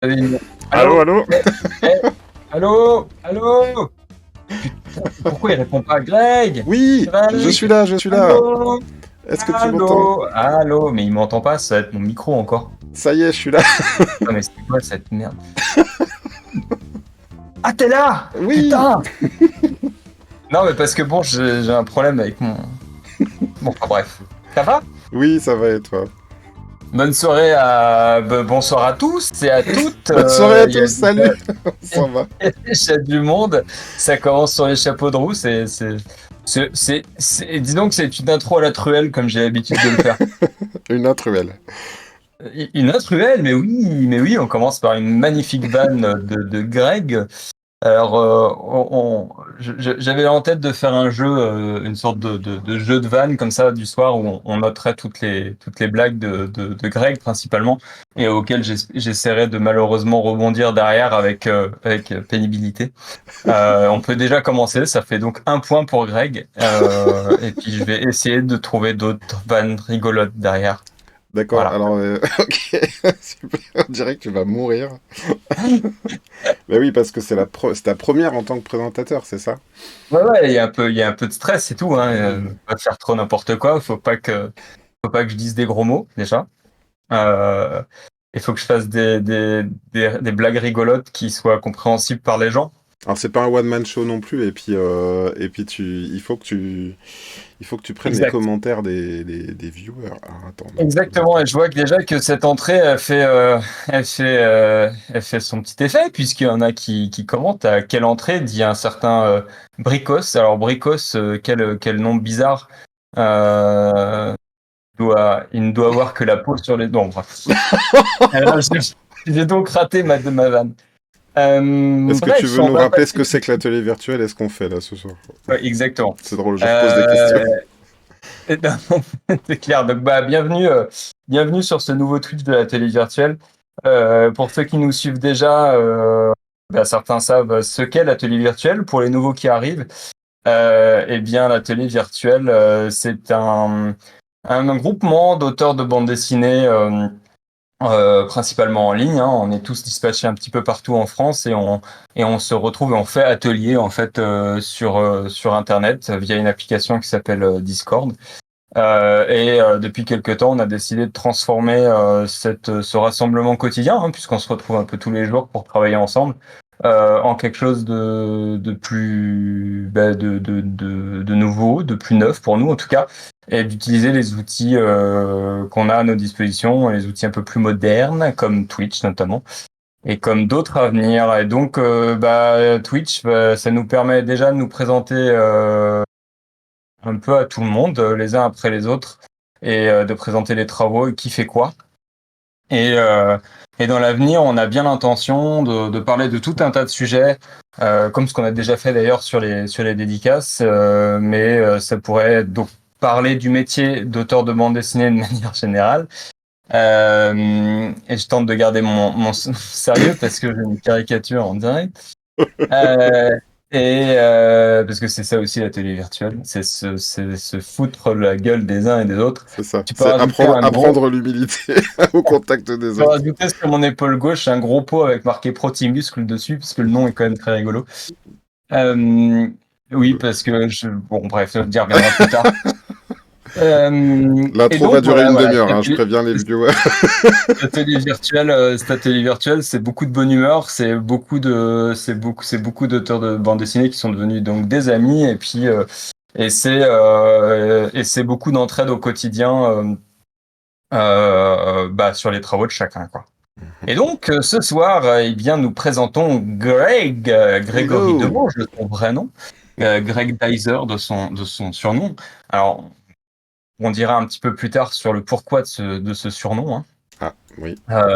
Allô, Allô? allô? Eh, eh, allô? Allô? Putain, pourquoi il répond pas? Greg? Oui, je suis Greg? là, je suis là. Allô? Est-ce que tu m'entends? Allô? Allô? Mais il m'entend pas, ça va être mon micro encore. Ça y est, je suis là. Ah, mais c'est quoi cette merde? Ah, t'es là! Oui, Putain! Non, mais parce que bon, j'ai un problème avec mon. Bon, enfin, bref. Ça va? oui, ça va et toi? Bonne soirée bonsoir à tous et à toutes. Bonne soirée à Il y a tous, salut. Ça va. déjà du monde. Ça commence sur les chapeaux de roue. Dis donc, c'est une intro à la truelle comme j'ai l'habitude de le faire. Une intruelle. Une intruelle, mais oui, on commence par une magnifique vanne de Greg. Alors, j'avais en tête de faire un jeu, une sorte de jeu de vannes comme ça du soir où on noterait toutes les blagues de Greg principalement et auxquelles j'essaierais de malheureusement rebondir derrière avec pénibilité. On peut déjà commencer, ça fait donc un point pour Greg et puis je vais essayer de trouver d'autres vannes rigolotes derrière. D'accord, Voilà. alors, ok, super, on dirait que tu vas mourir. Mais oui, parce que c'est ta première en tant que présentateur, c'est ça? Ouais, ouais, il y a un peu de stress et tout, hein. Pas faire trop n'importe quoi. Faut pas que je dise des gros mots déjà. Euh, il faut que je fasse des blagues rigolotes qui soient compréhensibles par les gens. Alors c'est pas un one-man show non plus, et puis il faut que tu prennes les Exact. commentaires des viewers. Ah, attends, non, Exactement. Et je vois que déjà que cette entrée elle fait son petit effet puisqu'il y en a qui commentent à quelle entrée dit un certain Bricos. Alors Bricos, quel nom bizarre. Euh, il ne doit avoir que la peau sur les dents. Bref. Alors, j'ai donc raté ma vanne. Est-ce que tu Bref, veux on nous va rappeler ce passer. que c'est que l'atelier virtuel et ce qu'on fait là ce soir? Ouais, exactement. C'est drôle, je repose des questions. Euh, c'est clair. Donc, bienvenue sur ce nouveau Twitch de la télé virtuelle. Pour ceux qui nous suivent déjà, certains savent ce qu'est l'atelier virtuel. Pour les nouveaux qui arrivent, eh bien, l'atelier virtuel, c'est un groupement d'auteurs de bande dessinée. Principalement en ligne, hein. On est tous dispatchés un petit peu partout en France et on se retrouve et on fait atelier en fait sur Internet via une application qui s'appelle Discord. Depuis quelque temps, on a décidé de transformer ce rassemblement quotidien, hein, puisqu'on se retrouve un peu tous les jours pour travailler ensemble, en quelque chose de plus de nouveau, de plus neuf pour nous en tout cas, et d'utiliser les outils qu'on a à nos dispositions, les outils un peu plus modernes, comme Twitch notamment, et comme d'autres à venir. Et donc, Twitch, ça nous permet déjà de nous présenter un peu à tout le monde, les uns après les autres, et de présenter les travaux et qui fait quoi. Et, euh, et dans l'avenir, on a bien l'intention de parler de tout un tas de sujets, comme ce qu'on a déjà fait d'ailleurs sur les dédicaces, mais ça pourrait donc parler du métier d'auteur de bande dessinée de manière générale. Et je tente de garder mon sérieux parce que j'ai une caricature en direct. Euh, parce que c'est ça aussi la télé virtuelle, c'est se foutre la gueule des uns et des autres. C'est ça. Tu peux C'est rajouter un gros, apprendre l'humilité au contact tu des peux autres. rajouter sur mon épaule gauche un gros pot avec marqué Protimuscle dessus, parce que le nom est quand même très rigolo. Euh, oui, parce que bon, bref, on y reviendra plus tard. Et L'intro va donc durer voilà, une voilà, demi-heure, hein, je préviens les viewers. cet atelier virtuel, c'est beaucoup de bonne humeur, c'est beaucoup d'auteurs de bande dessinée qui sont devenus donc des amis, et c'est beaucoup d'entraide au quotidien, sur les travaux de chacun, quoi. Et donc ce soir, eh bien, nous présentons Greg, Grégory Hello. Demange de son vrai nom, Greg Dyser de son surnom. Alors, on dira un petit peu plus tard sur le pourquoi de ce surnom, hein. Ah, oui.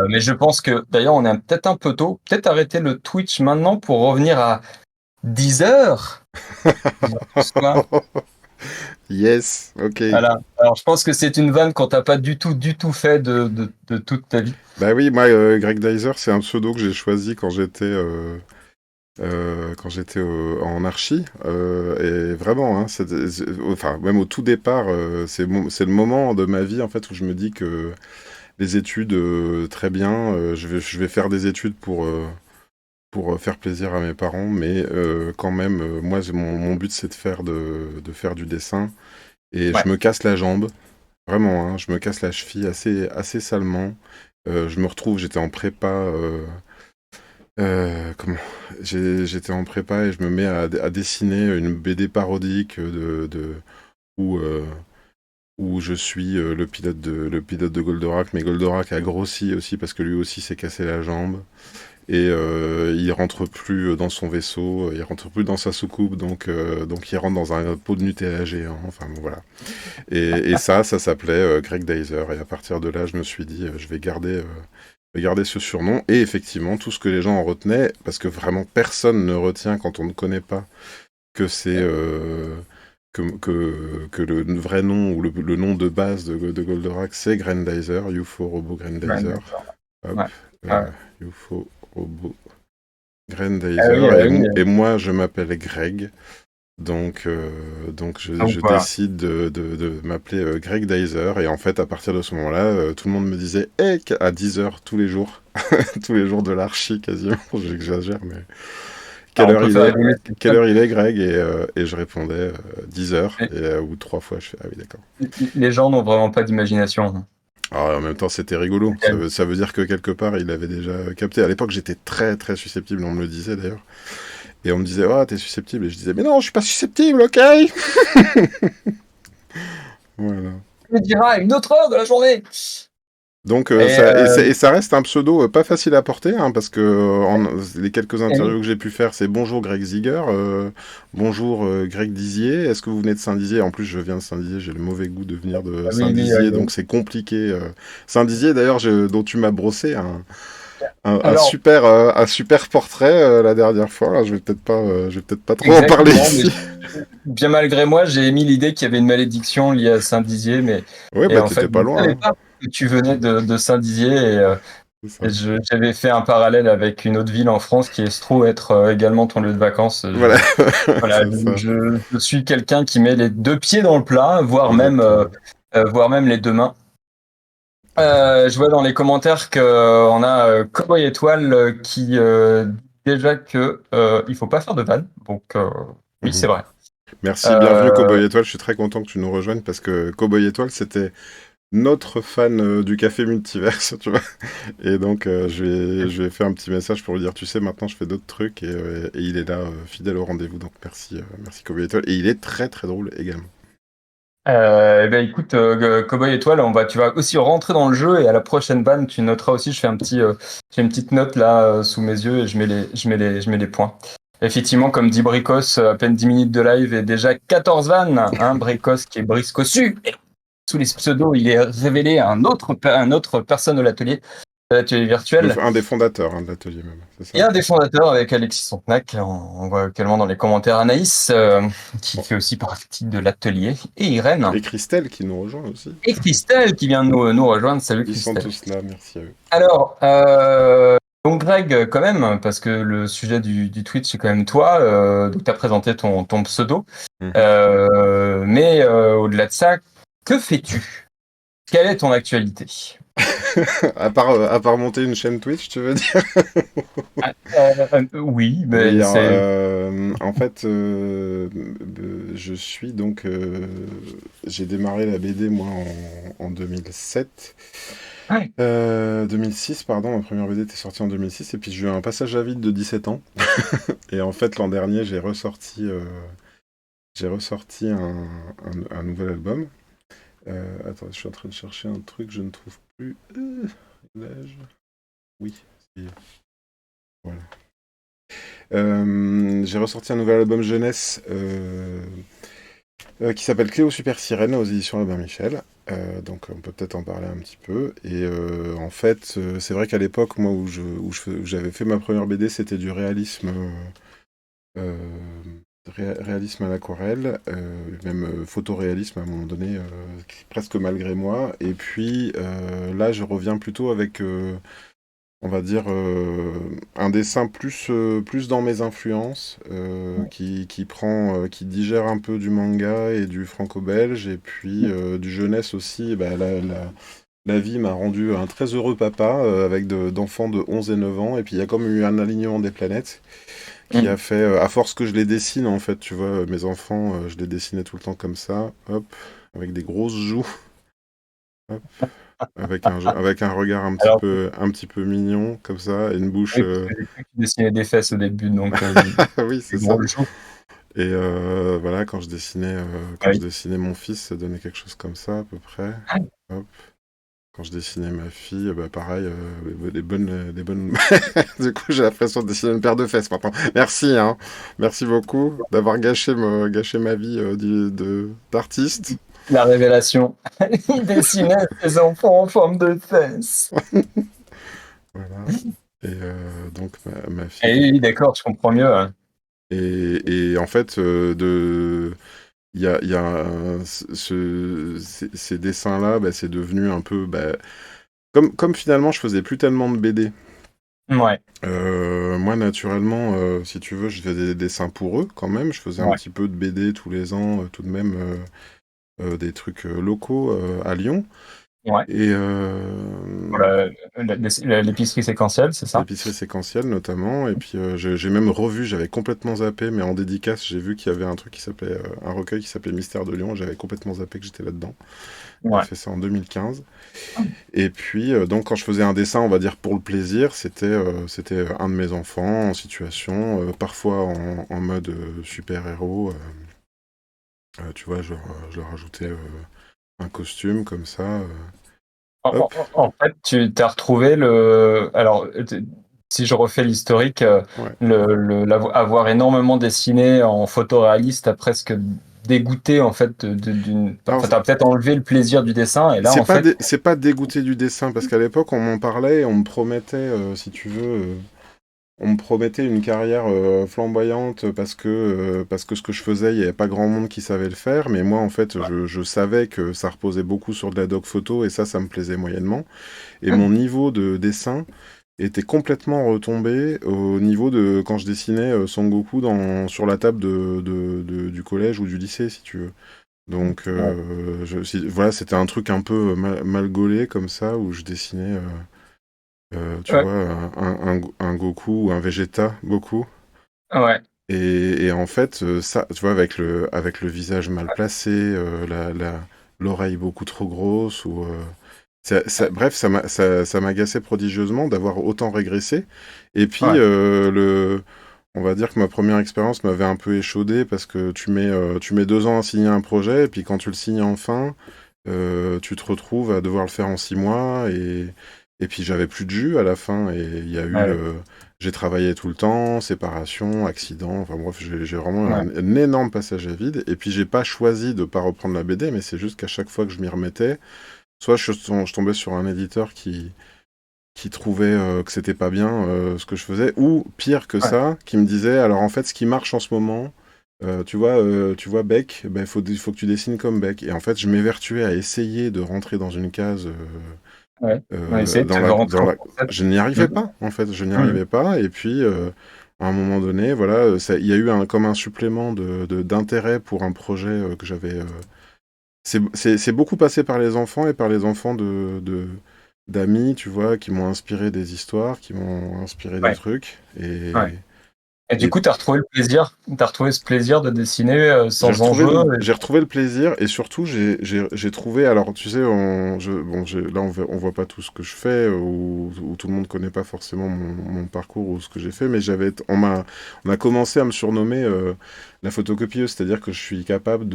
Mais je pense que d'ailleurs on est peut-être un peu tôt. Peut-être arrêter le Twitch maintenant pour revenir à 10 heures. 10 heures du soir. Yes, ok. Voilà. Alors je pense que c'est une vanne quand t'as pas du tout, du tout fait de toute ta vie. Bah oui, moi, Greg Dyser, c'est un pseudo que j'ai choisi quand j'étais en archi. Et vraiment, hein, enfin, même au tout départ, c'est le moment de ma vie en fait où je me dis que les études très bien. Je vais faire des études pour faire plaisir à mes parents, mais quand même, moi, mon but, c'est de faire du dessin. Et je Ouais. me casse la jambe, vraiment, hein, je me casse la cheville assez salement. Je me retrouve, j'étais en prépa. Comment j'étais en prépa et je me mets à dessiner une BD parodique où, euh, où je suis le pilote de Goldorak, mais Goldorak a grossi aussi parce que lui aussi s'est cassé la jambe. Et il rentre plus dans son vaisseau, il rentre plus dans sa soucoupe, donc il rentre dans un pot de Nutella géant. Enfin bon, voilà. Et ça s'appelait Greg Deiser. Et à partir de là, je me suis dit, je vais garder ce surnom. Et effectivement, tout ce que les gens en retenaient, parce que vraiment personne ne retient quand on ne connaît pas que c'est que le vrai nom ou le nom de base de Goldorak, c'est Grendizer, UFO Robo Ouais, Grendizer. d'accord. Hop, Ouais. euh, Ah, UFO Robo ah oui, Grendizer. oui. Et moi, je m'appelle Greg. Donc Donc je voilà. décide de m'appeler Greg Deiser. Et en fait, à partir de ce moment-là, tout le monde me disait hey, à 10 heures tous les jours. Tous les jours de l'archi, quasiment. J'exagère, mais Alors, on peut faire évoluer le quelle système. heure il est, Greg? Et je répondais 10 heures. Et ou 3 fois, je fais ah oui, d'accord. Les gens n'ont vraiment pas d'imagination. Alors, en même temps, c'était rigolo. Ça veut dire que quelque part, il avait déjà capté. À l'époque, j'étais très, très susceptible. On me le disait d'ailleurs. Et on me disait, oh, t'es susceptible. Et je disais, mais non, je suis pas susceptible, ok? Voilà. Tu me diras à une autre heure de la journée. Donc, Et, et ça reste un pseudo pas facile à porter, hein, parce que les quelques et oui, interviews que j'ai pu faire, c'est bonjour Greg Ziger, bonjour Greg Dizier, est-ce que vous venez de Saint-Dizier? En plus, je viens de Saint-Dizier, j'ai le mauvais goût de venir de oui, oui, Saint-Dizier, donc c'est compliqué. Saint-Dizier, d'ailleurs, dont tu m'as brossé alors, un super portrait la dernière fois. Là, je vais peut-être pas trop en parler exactement, mais ici. bien malgré moi, j'ai émis l'idée qu'il y avait une malédiction liée à Saint-Dizier, mais Ouais, et bah en fait, t'étais je pas ne loin, savais hein. pas que tu venais de Saint-Dizier C'est ça. et j'avais fait un parallèle avec une autre ville en France qui se trouve être également ton lieu de vacances. Voilà, Voilà, c'est ça, je suis quelqu'un qui met les deux pieds dans le plat, exactement. voire même les deux mains. Je vois dans les commentaires que on a Cowboy Étoile qui dit déjà que il faut pas faire de vannes. Donc oui, c'est Mhm. vrai. Merci, bienvenue Euh, Cowboy Étoile. Je suis très content que tu nous rejoignes parce que Cowboy Étoile, c'était notre fan du café multiverse, tu vois. Et donc, je vais faire un petit message pour lui dire, tu sais, maintenant je fais d'autres trucs et il est là, fidèle au rendez-vous. Donc, merci Cowboy Étoile. Et il est très très drôle également. eh ben écoute, Cowboy Étoile, tu vas aussi rentrer dans le jeu et à la prochaine vanne, tu noteras aussi. J'ai une petite note là sous mes yeux et je mets les points. Effectivement, comme dit Bricos, à peine 10 minutes de live et déjà 14 vannes. Hein, Bricos qui est Briscosu. Et sous les pseudos, il est révélé un autre personne de l'atelier virtuel. Un des fondateurs hein, de l'atelier même, c'est Et ça? un des fondateurs avec Alexis Sontenac, on voit également dans les commentaires Anaïs, qui Bon. fait aussi partie de l'atelier, et Irène. Et Christelle qui nous rejoint aussi. Et Christelle qui vient de nous rejoindre. Salut Ils sont Christelle. tous là, merci à eux. Alors, donc Greg, quand même, parce que le sujet du Twitch, c'est quand même toi, donc tu as présenté ton pseudo. Mhm. Mais au-delà de ça, que fais-tu? Quelle est ton actualité? À part monter une chaîne Twitch, tu veux dire? Oui, Oui, mais alors, c'est... en fait, je suis donc. J'ai démarré la BD, moi, en 2007. Ouais. 2006, pardon, ma première BD était sortie en 2006, et puis j'ai eu un passage à vide de 17 ans. Et en fait, l'an dernier, j'ai ressorti un nouvel album. Attends, je suis en train de chercher un truc, je ne trouve plus. L'âge. Oui, c'est- voilà. J'ai ressorti un nouvel album jeunesse qui s'appelle Cléo Super Sirène aux éditions Albin Michel. Donc on peut peut-être en parler un petit peu. Et en fait, c'est vrai qu'à l'époque, moi, où j'avais fait ma première BD, c'était du réalisme, euh, réalisme à l'aquarelle, même photoréalisme à un moment donné, presque malgré moi. Et puis là, je reviens plutôt avec on va dire, un dessin plus dans mes influences, qui digère un peu du manga et du franco-belge, et puis du jeunesse aussi. Bah, la vie m'a rendu un très heureux papa avec d'enfants de 11 et 9 ans. Et puis il y a comme eu un alignement des planètes qui a Mm. fait, à force que je les dessine en fait, tu vois, mes enfants, je les dessinais tout le temps comme ça, hop, avec des grosses joues, hop, avec un regard Alors, un petit peu mignon comme ça, et une bouche. oui, parce que j'ai cru que tu dessinais des fesses au début, donc Oui, des c'est ça. gros joues. Et voilà, Ah quand je oui. dessinais mon fils, ça donnait quelque chose comme ça à peu près. Hop. Quand je dessinais ma fille, bah pareil, des bonnes. Du coup, j'ai l'impression de dessiner une paire de fesses maintenant. Merci, hein. Merci beaucoup d'avoir gâché ma vie d'artiste. La révélation. Il dessinait ses enfants en forme de fesses. Voilà. Et donc ma fille. Et oui, d'accord, je comprends mieux. Ouais. Et en fait, il y a ces dessins-là, bah, c'est devenu un peu, bah, comme finalement je faisais plus tellement de BD. Ouais, Moi, naturellement, si tu veux, je faisais des dessins pour eux quand même. Je faisais un ouais, petit peu de BD tous les ans, tout de même, des trucs locaux à Lyon. ouais. Et Voilà, l'épicerie séquentielle, c'est ça? l'épicerie séquentielle notamment. Et puis j'ai même revu, j'avais complètement zappé, mais en dédicace, j'ai vu qu'il y avait un truc qui s'appelait, un recueil qui s'appelait Mystère de Lyon. J'avais complètement zappé que j'étais là-dedans. J'avais Ouais. fait ça en 2015. Et puis, donc, quand je faisais un dessin, on va dire pour le plaisir, c'était un de mes enfants en situation, parfois en mode super-héros. Tu vois, genre, je leur rajoutais un costume comme ça. Hop, En fait, tu as retrouvé alors, si je refais l'historique, ouais. avoir énormément dessiné en photoréaliste a presque dégoûté, en fait, Alors, enfin, t'as peut-être enlevé le plaisir du dessin, et là, en fait, c'est pas dégoûté du dessin, parce qu'à l'époque, on m'en parlait et on me promettait, si tu veux, on me promettait une carrière flamboyante parce que ce que je faisais, il n'y avait pas grand monde qui savait le faire, mais moi, en fait, je savais que ça reposait beaucoup sur de la doc photo et ça me plaisait moyennement. Et mon niveau de dessin était complètement retombé au niveau de quand je dessinais Son Goku sur la table du collège ou du lycée, si tu veux. Donc, ouais, voilà, c'était un truc un peu mal gaulé comme ça, où je dessinais, tu ouais, vois, un Goku ou un Vegeta Goku. ouais, Et en fait, ça, tu vois, avec le visage mal placé, l'oreille beaucoup trop grosse, ou, bref, ça m'agaçait prodigieusement d'avoir autant régressé. Et puis, ouais, on va dire que ma première expérience m'avait un peu échaudé parce que tu mets 2 ans à signer un projet, et puis quand tu le signes enfin, tu te retrouves à devoir le faire en 6 mois, et puis j'avais plus de jus à la fin, et il y a eu, ouais, j'ai travaillé tout le temps, séparation, accident, enfin bref, j'ai vraiment ouais, un énorme passage à vide, et puis j'ai pas choisi de pas reprendre la BD, mais c'est juste qu'à chaque fois que je m'y remettais, soit je tombais sur un éditeur qui trouvait que c'était pas bien ce que je faisais, ou pire que ouais, ça, qui me disait, alors en fait, ce qui marche en ce moment, tu vois Beck, ben, faut que tu dessines comme Beck. Et en fait, je m'évertuais à essayer de rentrer dans une case, ouais. On a essayé de te rentrer dans en la... concept. Je n'y arrivais Mhm. pas, en fait, je n'y Mhm. arrivais pas. Et puis, à un moment donné, voilà, il y a eu comme un supplément d'intérêt pour un projet que j'avais. C'est beaucoup passé par les enfants et par les enfants d'amis, tu vois, qui m'ont inspiré des histoires, qui m'ont inspiré des Ouais, trucs. ouais. Et du Et coup, tu as retrouvé le plaisir, tu as retrouvé ce plaisir de dessiner sans enjeu. j'ai retrouvé le plaisir, et surtout j'ai trouvé, alors tu sais, là on voit pas tout ce que je fais, ou tout le monde connaît pas forcément mon parcours ou ce que j'ai fait, mais on a commencé à me surnommer la photocopieuse, c'est-à-dire que je suis capable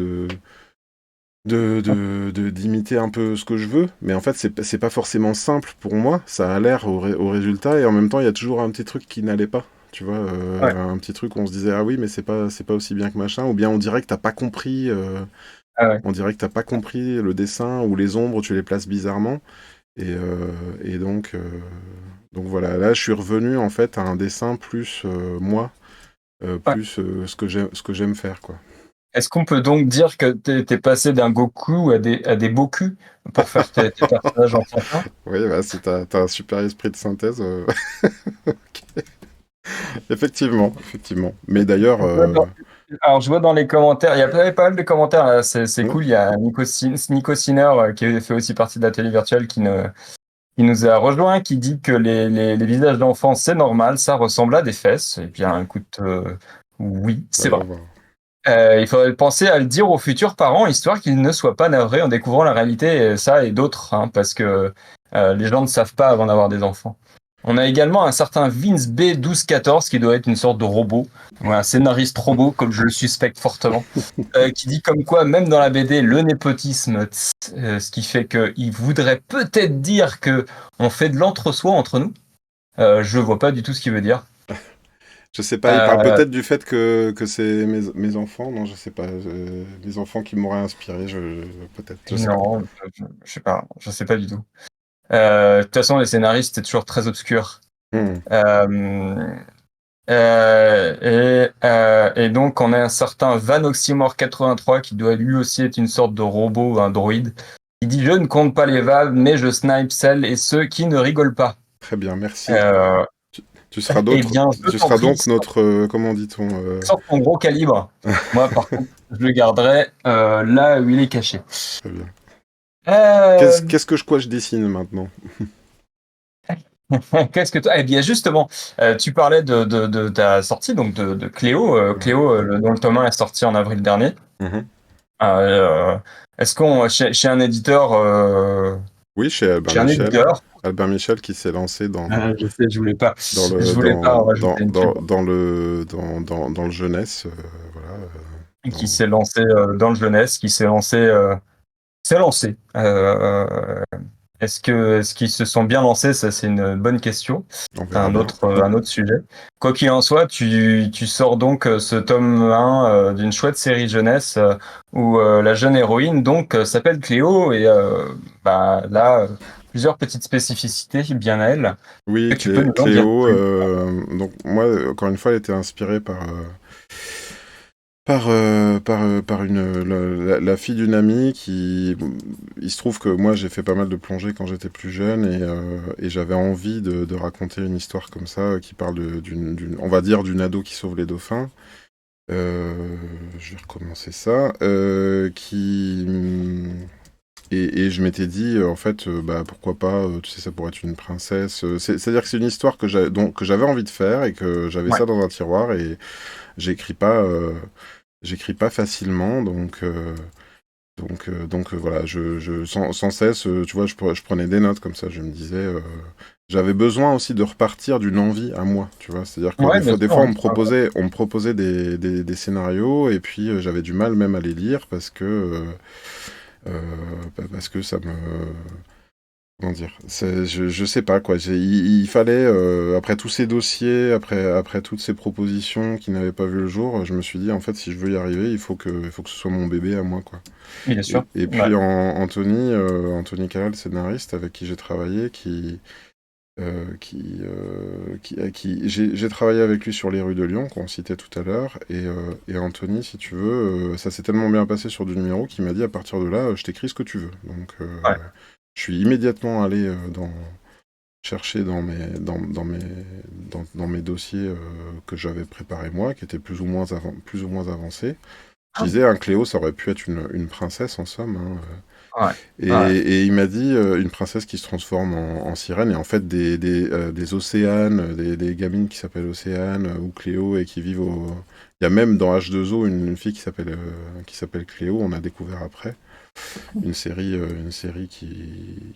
d'imiter un peu ce que je veux, mais en fait c'est pas forcément simple pour moi, ça a l'air au résultat, et en même temps il y a toujours un petit truc qui n'allait pas. Tu vois, Ouais, un petit truc où on se disait, ah oui, mais c'est pas aussi bien que machin, ou bien on dirait que t'as pas compris, ah ouais. on dirait que t'as pas compris le dessin, ou les ombres, tu les places bizarrement. Et donc voilà, là je suis revenu en fait à un dessin plus moi, Ouais. plus ce que j'aime faire, quoi. Est-ce qu'on peut donc dire que t'es passé d'un Goku à des Boku pour faire tes personnages enfantins? Oui, bah, si t'as un super esprit de synthèse, effectivement, effectivement. Mais d'ailleurs, Ouais, non. Alors, je vois dans les commentaires, il y a pas mal de commentaires là, c'est Ouais, cool. Il y a Nico Sinner qui fait aussi partie de l'atelier virtuel qui nous a rejoint, qui dit que les visages d'enfants, c'est normal, ça ressemble à des fesses. Eh bien, écoute, oui, c'est bah, on va vrai. voir. Il faudrait penser à le dire aux futurs parents, histoire qu'ils ne soient pas navrés en découvrant la réalité, ça et d'autres, hein, parce que les gens ne savent pas avant d'avoir des enfants. On a également un certain Vince B1214 qui doit être une sorte de robot, ou un scénariste robot, comme je le suspecte fortement, qui dit comme quoi, même dans la BD, le népotisme, ce qui fait qu'il voudrait peut-être dire que on fait de l'entre-soi entre nous. Je vois pas du tout ce qu'il veut dire. Je sais pas, il parle Euh, peut-être du fait que c'est mes enfants, non, je sais pas, mes enfants qui m'auraient inspiré, peut-être, je sais pas. non, je sais pas, je sais pas du tout. De toute façon, les scénaristes, c'est toujours très obscur. Hmm, Euh, et donc, on a un certain Van Oxymore 83 qui doit lui aussi être une sorte de robot, un droïde, qui dit: Je ne compte pas les valves, mais je snipe celles et ceux qui ne rigolent pas. très bien, merci. Euh, Tu, tu seras eh d'autres, bien, je tu t'en seras prie, donc notre, comment dit-on, sors ton gros calibre. Moi, par contre, je le garderai là où il est caché. très bien. Euh, Quoi je dessine maintenant? Qu'est-ce que toi? Eh bien, justement, tu parlais de ta sortie, donc de Cléo. Ouais. Cléo, dont le tome 1 est sorti en avril dernier. Mhm. Euh, Est-ce qu'on, chez un éditeur, Oui, chez Albin chez un Michel. éditeur, Albin Michel qui s'est lancé je sais, je voulais pas rajouter une pub, dans le jeunesse, voilà. qui Dans- s'est lancé dans le jeunesse, qui s'est lancé. Est-ce qu'ils se sont bien lancés? Ça, c'est une bonne question. on C'est verra bien. un autre sujet. Quoi qu'il en soit, tu sors donc ce tome 1 d'une chouette série jeunesse où la jeune héroïne donc s'appelle Cléo et bah, là, plusieurs petites spécificités bien à elle. Oui, Que tu peux nous en dire Cléo, plus? donc moi, encore une fois, elle était inspirée par la fille d'une amie qui... Il se trouve que moi, j'ai fait pas mal de plongée quand j'étais plus jeune et j'avais envie de raconter une histoire comme ça qui parle on va dire, d'une ado qui sauve les dauphins. Je vais recommencer ça. Et je m'étais dit, en fait, bah, pourquoi pas, tu sais, ça pourrait être une princesse. C'est-à-dire que c'est une histoire que j'avais envie de faire et que j'avais Ouais. ça dans un tiroir et j'écris pas, euh, j'écris pas facilement. Donc voilà, sans cesse, tu vois, je prenais des notes comme ça. Je me disais, j'avais besoin aussi de repartir d'une envie à moi, tu vois. C'est-à-dire que Ouais, bien des sûr, fois, ouais. on me proposait des scénarios et puis j'avais du mal même à les lire parce que ça me... Comment dire? Je sais pas, quoi. Il fallait, après tous ces dossiers, après toutes ces propositions qui n'avaient pas vu le jour, je me suis dit, en fait, si je veux y arriver, il faut que ce soit mon bébé à moi, quoi. Bien sûr. Et Ouais. puis Anthony Carrel, scénariste avec qui j'ai travaillé, j'ai travaillé avec lui sur Les Rues de Lyon, qu'on citait tout à l'heure, et Anthony, si tu veux, ça s'est tellement bien passé sur du numéro qu'il m'a dit à partir de là, je t'écris ce que tu veux. Donc, Ouais. je suis immédiatement allé chercher dans mes dossiers que j'avais préparés moi, qui étaient plus ou moins avancés. Je Ah, disais, un Cléo, ça aurait pu être une princesse en somme, hein. ouais. Et, Ouais. et il m'a dit une princesse qui se transforme en sirène, et en fait des Océanes, des gamines qui s'appellent Océane ou Cléo et qui vivent au... Il y a même dans H2O une fille qui s'appelle Cléo, on a découvert après. Une série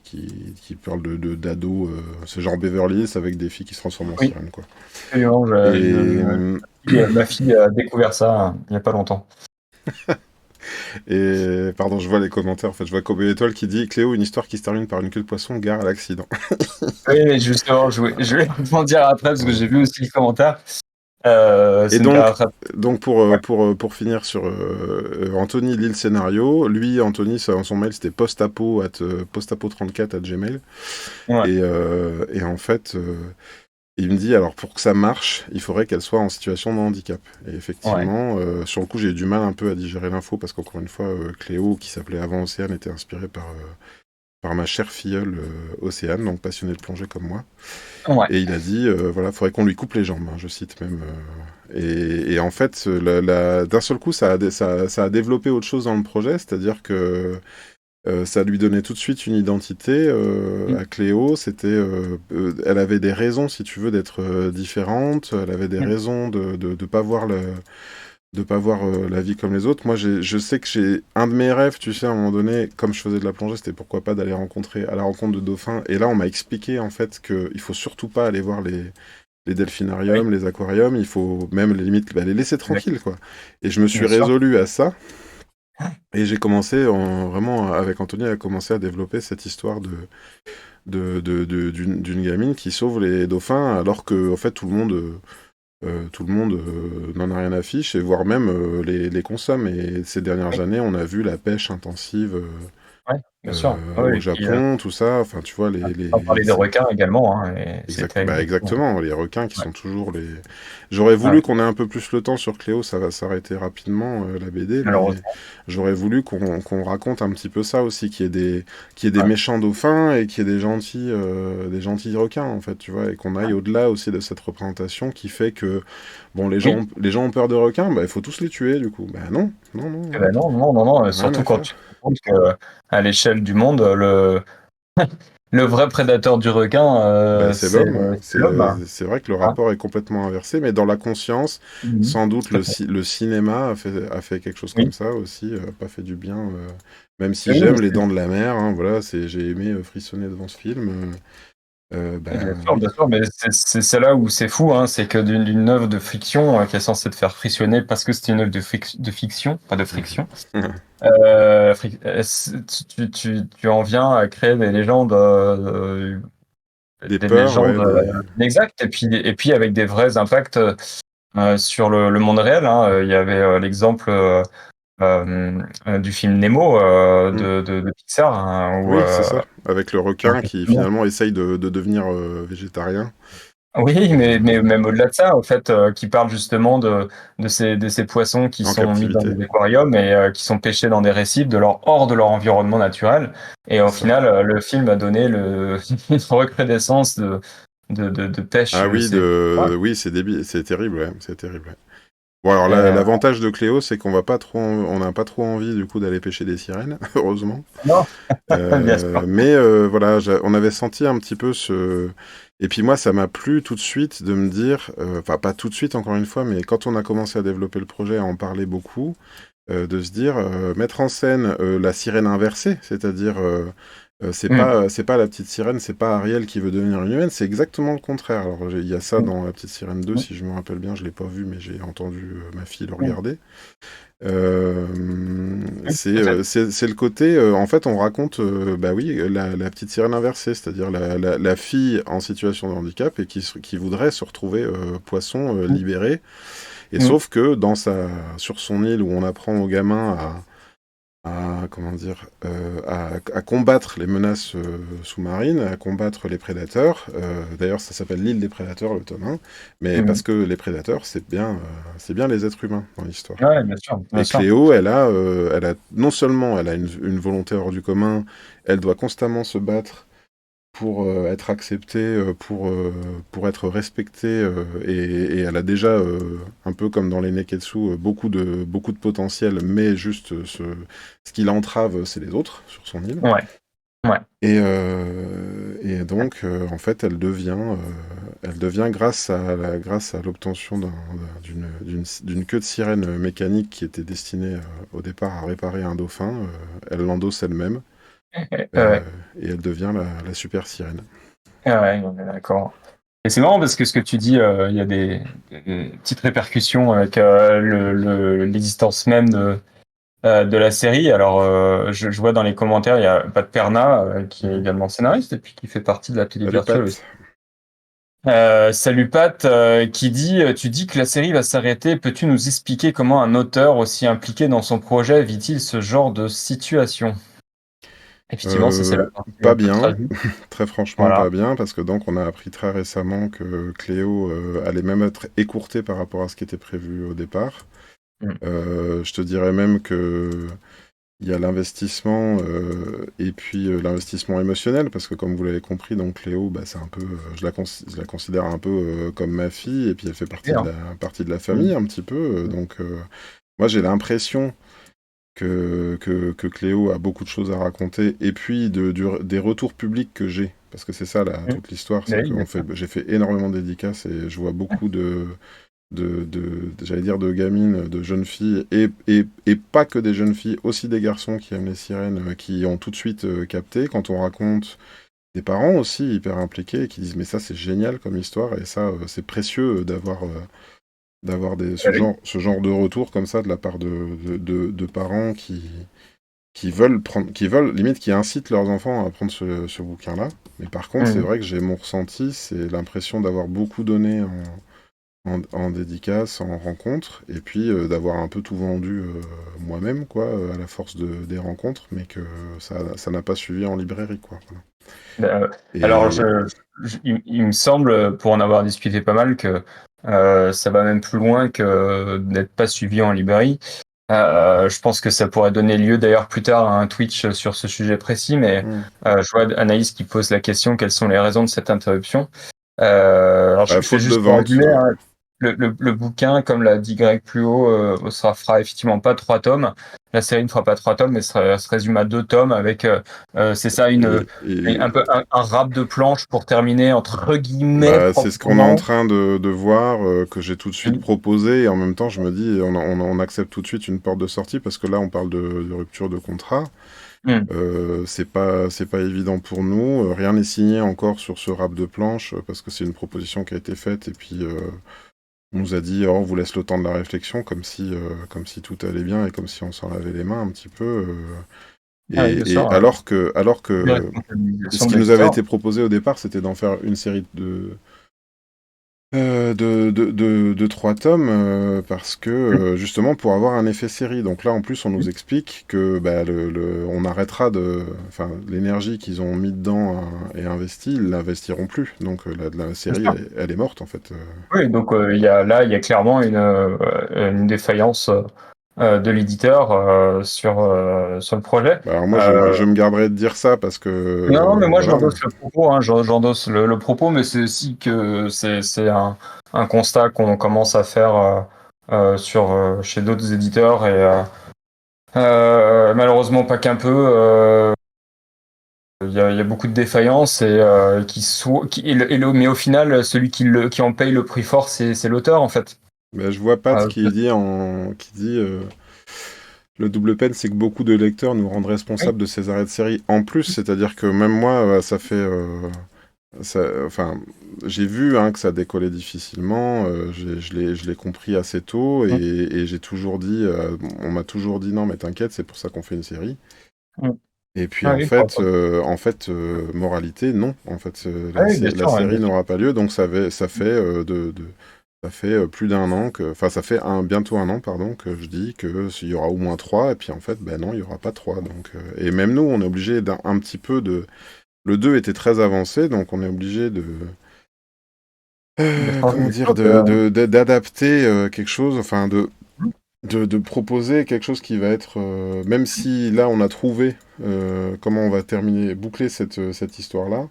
qui parle d'ados, c'est genre Beverly Hills avec des filles qui se transforment en Oui, sirène, quoi. absolument. Et, Ma fille a découvert ça il n'y a pas longtemps. et pardon, je vois les commentaires, en fait, je vois Kobe Étoile qui dit Cléo, une histoire qui se termine par une queue de poisson, gare à l'accident. Oui, mais justement, je vais t'en dire après parce que Voilà. j'ai vu aussi les commentaires. Et C'est une carafe. Ouais. pour finir sur Anthony lit le scénario. Lui, Anthony, son mail c'était postapo34@gmail. Ouais. Et en fait, il me dit alors pour que ça marche, il faudrait qu'elle soit en situation de handicap. Et Ouais. effectivement, sur le coup, j'ai eu du mal un peu à digérer l'info parce qu'encore une fois, Cléo, qui s'appelait avant Océane, était inspirée par ma chère filleule Océane, donc passionnée de plongée comme moi. Ouais. Et il a dit, voilà, faudrait qu'on lui coupe les jambes, hein, je cite même. Et en fait, d'un seul coup, ça a développé autre chose dans le projet, c'est-à-dire que ça lui donnait tout de suite une identité Mm. à Cléo. Elle avait des raisons, si tu veux, d'être différente. Elle avait des Mm. raisons de pas voir la vie comme les autres. Moi, je sais que j'ai un de mes rêves, tu sais, à un moment donné, comme je faisais de la plongée, c'était pourquoi pas d'aller à la rencontre de dauphins. Et là, on m'a expliqué en fait qu'il faut surtout pas aller voir les Oui, delphinariums, les aquariums. Il faut même les limites les laisser tranquilles, quoi. Et je me suis bien sûr. résolu à ça. Et j'ai commencé vraiment avec Anthony à commencer à développer cette histoire d'une gamine qui sauve les dauphins alors que en fait tout le monde n'en a rien à fiche et voire même les consomme. Et ces dernières Oui, années, on a vu la pêche intensive ouais, bien sûr. Oui, au et puis, Japon, tout ça. Enfin, tu vois, on parlait des requins également, hein, et c'était exactement. exactement, les requins qui Ouais. sont toujours les. J'aurais Ah voulu ouais, qu'on ait un peu plus le temps sur Cléo, ça va s'arrêter rapidement la BD, mais malheureusement. j'aurais voulu qu'on raconte un petit peu ça aussi, qu'il y ait des Ouais. méchants dauphins et qu'il y ait des gentils requins en fait, tu vois, et qu'on aille au-delà aussi de cette représentation qui fait que bon, Oui. les gens ont peur de requins, bah il faut tous les tuer du coup. Bah non, non, non, Eh ben non, non, non, non, rien surtout à quand faire. tu te rends compte que à l'échelle du monde, le vrai prédateur du requin, Bah, c'est l'homme. c'est l'homme, hein. C'est vrai que le Hein. rapport est complètement inversé, mais dans la conscience, Mhm. sans doute Tout à fait. le cinéma a fait quelque chose comme Oui. ça aussi, pas fait du bien. Même si Oui, oui, j'aime Les Dents de la Mer, hein, voilà, j'ai aimé frissonner devant ce film. Ben oui. bien sûr, mais c'est là où c'est fou, hein, c'est que d'une œuvre de fiction qui est censée te faire frictionner parce que c'est une œuvre de fiction, pas de friction. Tu en viens à créer des légendes, Des peurs, ouais, inexactes, et puis avec des vrais impacts sur le monde réel. Hein. Il y avait l'exemple du film Nemo Hmm. de Pixar, hein, où Oui, c'est ça. Avec le requin qui justement. finalement essaye de devenir végétarien Oui, et mais même au-delà de ça, en fait, qui parle justement de ces poissons qui en sont mis dans captivité. des aquariums et qui sont pêchés dans des récifs hors de leur environnement naturel. Et C'est au ça. final, le film a donné une recrudescence de pêche. Ah oui, Ouais. oui, c'est débile, c'est terrible, ouais, c'est terrible. Ouais. Bon, alors Et, l'avantage de Cléo, c'est on n'a pas trop envie du coup d'aller pêcher des sirènes, heureusement. non, bien sûr. Mais voilà, on avait senti un petit peu ce. Et puis moi, ça m'a plu tout de suite de me dire, enfin pas tout de suite encore une fois, mais quand on a commencé à développer le projet, à en parler beaucoup, de se dire, mettre en scène la sirène inversée, c'est-à-dire Mm. c'est pas la petite sirène, c'est pas Ariel qui veut devenir une humaine, c'est exactement le contraire. Alors il y a ça Mm. dans La Petite Sirène 2, Mm. si je me rappelle bien, je l'ai pas vu, mais j'ai entendu ma fille le Mm. regarder. Oui, peut-être. C'est le côté, en fait, on raconte, bah oui, la petite sirène inversée, c'est-à-dire la fille en situation de handicap et qui voudrait se retrouver poisson Mm. libéré. Et Mm. sauf que sur son île où on apprend aux gamins comment dire, à combattre les menaces sous-marines, à combattre les prédateurs. D'ailleurs, ça s'appelle l'île des prédateurs, le tome 1, mais parce Mm. que les prédateurs, c'est bien les êtres humains dans l'histoire. Ouais, bien sûr, bien Et sûr. Cléo, non seulement elle a une volonté hors du commun, elle doit constamment se battre pour être acceptée, pour être respectée, et elle a déjà, un peu comme dans les Neketsu, beaucoup de potentiel, mais juste ce qui l'entrave, c'est les autres sur son île. Ouais, ouais. Et donc, en fait, elle devient grâce à l'obtention d'une queue de sirène mécanique qui était destinée au départ à réparer un dauphin. Elle l'endosse elle-même Ouais. et elle devient la super sirène. Ouais, on est d'accord. Et c'est marrant parce que ce que tu dis, il y a des petites répercussions avec l'existence même de la série. Alors, je vois dans les commentaires, il y a Pat Perna, qui est Mhm. également scénariste et puis qui fait partie de l'atelier Salut virtuel aussi. Pat. Salut Pat, qui dit, tu dis que la série va s'arrêter. Peux-tu nous expliquer comment un auteur aussi impliqué dans son projet vit-il ce genre de situation? Effectivement, ça c'est la partie Pas un peu bien, tragique. très franchement Voilà. pas bien, parce que donc on a appris très récemment que Cléo allait même être écourtée par rapport à ce qui était prévu au départ. Mm. Je te dirais même que il y a l'investissement et puis l'investissement émotionnel, parce que comme vous l'avez compris, donc Cléo, bah, c'est un peu, je la considère un peu comme ma fille, et puis elle fait Bien, hein. partie de la Mm. famille un petit peu. Donc moi j'ai l'impression que Cléo a beaucoup de choses à raconter, et puis des retours publics que j'ai, parce que c'est ça Mm. toute l'histoire, c'est Oui, que bien sûr. j'ai fait énormément de dédicaces et je vois beaucoup j'allais dire de gamines, de jeunes filles, et pas que des jeunes filles, aussi des garçons qui aiment les sirènes, qui ont tout de suite capté, quand on raconte des parents aussi hyper impliqués, qui disent mais ça c'est génial comme histoire, et ça c'est précieux d'avoir Oui. ce genre de retour comme ça de la part de parents qui veulent prendre, qui veulent, limite, qui incitent leurs enfants à prendre ce bouquin-là. Mais par contre, c'est Mm. vrai que j'ai mon ressenti, c'est l'impression d'avoir beaucoup donné en dédicace, en rencontre, et puis d'avoir un peu tout vendu moi-même, quoi, à la force des rencontres, mais que ça n'a pas suivi en librairie, quoi. Voilà. Euh, alors, Et il me semble, pour en avoir discuté pas mal, que ça va même plus loin que d'être pas suivi en librairie. Je pense que ça pourrait donner lieu d'ailleurs plus tard à un Twitch sur ce sujet précis, mais hmm. je vois Anaïs qui pose la question, quelles sont les raisons de cette interruption? Alors Bah, je fais faute de juste pour vente. résumer, hein. Le bouquin, comme l'a dit Greg plus haut, fera effectivement pas 3 tomes. La série ne fera pas 3 tomes, mais se résume à 2 tomes avec, c'est ça, un peu un rap de planche pour terminer entre guillemets Bah, c'est ce qu'on est en proprement. train de voir, que j'ai tout de suite proposé, et en même temps, je me dis, on accepte tout de suite une porte de sortie, parce que là, on parle de rupture de contrat. Mm. C'est pas évident pour nous. Rien n'est signé encore sur ce rap de planche, parce que c'est une proposition qui a été faite, et puis on nous a dit, oh, on vous laisse le temps de la réflexion, comme si tout allait bien, et comme si on s'en lavait les mains un petit peu. Ah oui, bien sûr, Et alors la que ce responsabilisation de qui nous avait l'éditeur. été proposé au départ, c'était d'en faire une série de 3 tomes, parce que justement pour avoir un effet série. Donc là en plus on nous explique que bah, on arrêtera enfin l'énergie qu'ils ont mis dedans et investi, ils l'investiront plus. Donc la Bien série sûr. elle est morte en fait. Oui, donc il y a clairement une défaillance de l'éditeur sur le projet. Bah, alors moi Euh, je me garderai de dire ça parce que non, mais moi voilà. j'endosse le propos, hein, j'endosse le propos, mais c'est aussi que c'est un constat qu'on commence à faire chez d'autres éditeurs et malheureusement pas qu'un peu. Il y a beaucoup de défaillances mais au final, celui qui en paye le prix fort, c'est l'auteur en fait. Mais je vois Pat Euh, qui dit le double peine, c'est que beaucoup de lecteurs nous rendent oui. responsables de ces arrêts de série. En plus, c'est-à-dire que même moi, ça fait enfin, j'ai vu hein, que ça décollait difficilement, je l'ai compris assez tôt, Mm. et j'ai toujours dit, on m'a toujours dit non mais t'inquiète, c'est pour ça qu'on fait une série. Mm. Et puis Ah oui, moralité, non. En fait, ah oui, la bien série sûr. n'aura pas lieu, donc ça fait plus d'un an enfin ça fait bientôt un an, pardon, que je dis que s'il y aura au moins 3, et puis en fait, ben non, il y aura pas 3. Donc, et même nous, on est obligé un petit peu le 2 était très avancé, donc on est obligé De changer comment les dire, choses. d'adapter quelque chose, enfin de proposer quelque chose qui va être, même si là on a trouvé comment on va boucler cette histoire-là,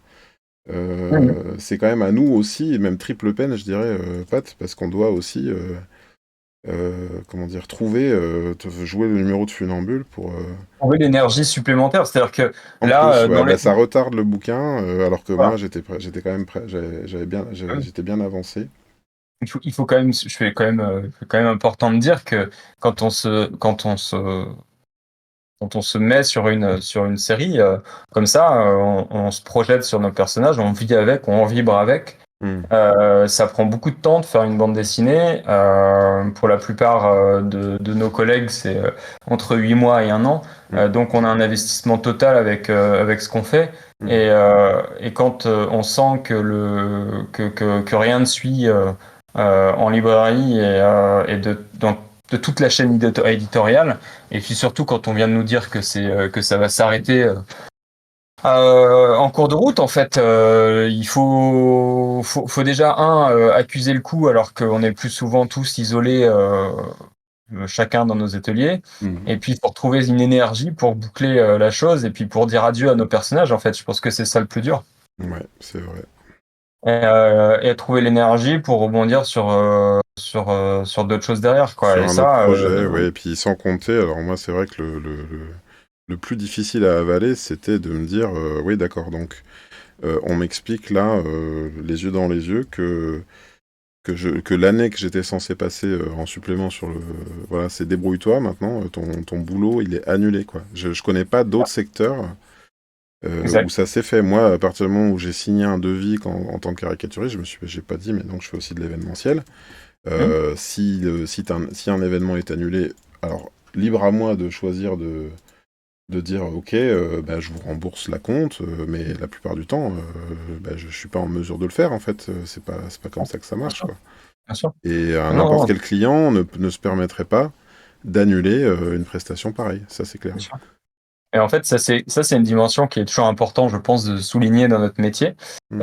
Mhm. c'est quand même à nous aussi, et même triple peine, je dirais, Pat, parce qu'on doit aussi, comment dire, jouer le numéro de funambule pour. Trouver l'énergie supplémentaire. C'est-à-dire que En là, plus, ouais, dans bah, les. ça retarde le bouquin, alors que moi Voilà. j'étais quand même prêt, j'étais bien avancé. Il faut quand même, c'est quand même important de dire que quand on se, quand on se, quand on se met sur une série comme ça, on se projette sur nos personnages, on vit avec, on vibre avec. Hmm. Ça prend beaucoup de temps de faire une bande dessinée. Pour la plupart de nos collègues, c'est entre 8 mois et un an. Hmm. Donc on a un investissement total avec ce qu'on fait. Hmm. Et quand on sent que rien ne suit en librairie et de toute la chaîne éditoriale, et puis surtout quand on vient de nous dire que ça va s'arrêter en cours de route, en fait, il faut déjà accuser le coup alors qu'on est plus souvent tous isolés chacun dans nos ateliers. Mhm. Et puis, pour trouver une énergie pour boucler la chose et puis pour dire adieu à nos personnages, en fait. Je pense que c'est ça le plus dur. Ouais, c'est vrai. Et trouver l'énergie pour rebondir sur d'autres choses derrière, quoi. Sur Et un autre ça, projet, ouais, et puis sans compter, alors moi c'est vrai que le plus difficile à avaler, c'était de me dire, oui d'accord, donc on m'explique là, les yeux dans les yeux, que l'année que j'étais censé passer en supplément sur le... Voilà, c'est débrouille-toi maintenant, ton boulot il est annulé, quoi. Je connais pas d'autres secteurs où exact. ça s'est fait. Moi, à partir du moment où j'ai signé un devis en tant que caricaturiste, j'ai pas dit, mais donc je fais aussi de l'événementiel. Hmm. Si un événement est annulé, alors libre à moi de choisir de dire ok, bah, je vous rembourse la compte, mais la plupart du temps, bah, je suis pas en mesure de le faire en fait. C'est pas comme ça que ça Bien marche sûr, quoi. bien sûr. Et Non, n'importe non, quel client ne se permettrait pas d'annuler une prestation pareille, ça c'est clair. bien sûr. Et en fait, ça c'est une dimension qui est toujours importante, je pense, de souligner dans notre métier. Mm.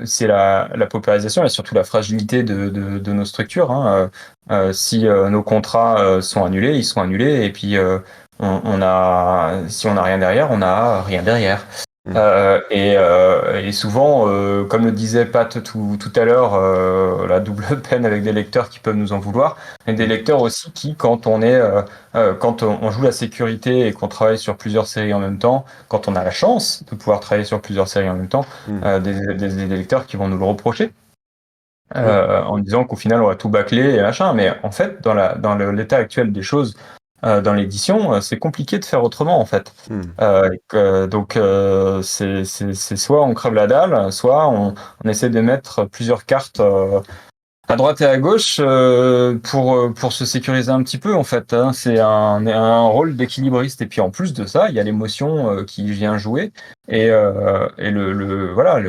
C'est la paupérisation et surtout la fragilité de nos structures, hein. Si nos contrats sont annulés, ils sont annulés. Et puis, si on n'a rien derrière, on n'a rien derrière. Mm. Et souvent, comme le disait Pat tout à l'heure, la double peine avec des lecteurs qui peuvent nous en vouloir, et des Mm. lecteurs aussi qui, quand on joue la sécurité et qu'on travaille sur plusieurs séries en même temps, quand on a la chance de pouvoir travailler sur plusieurs séries en même temps, Mm. des lecteurs qui vont nous le reprocher, Oui. en disant qu'au final on va tout bâcler et machin. Mais en fait, l'état actuel des choses, dans l'édition, c'est compliqué de faire autrement en fait. Mm. Donc c'est soit on crève la dalle, soit on essaie de mettre plusieurs cartes à droite et à gauche pour se sécuriser un petit peu en fait, hein. C'est un rôle d'équilibriste et puis en plus de ça il y a l'émotion qui vient jouer et voilà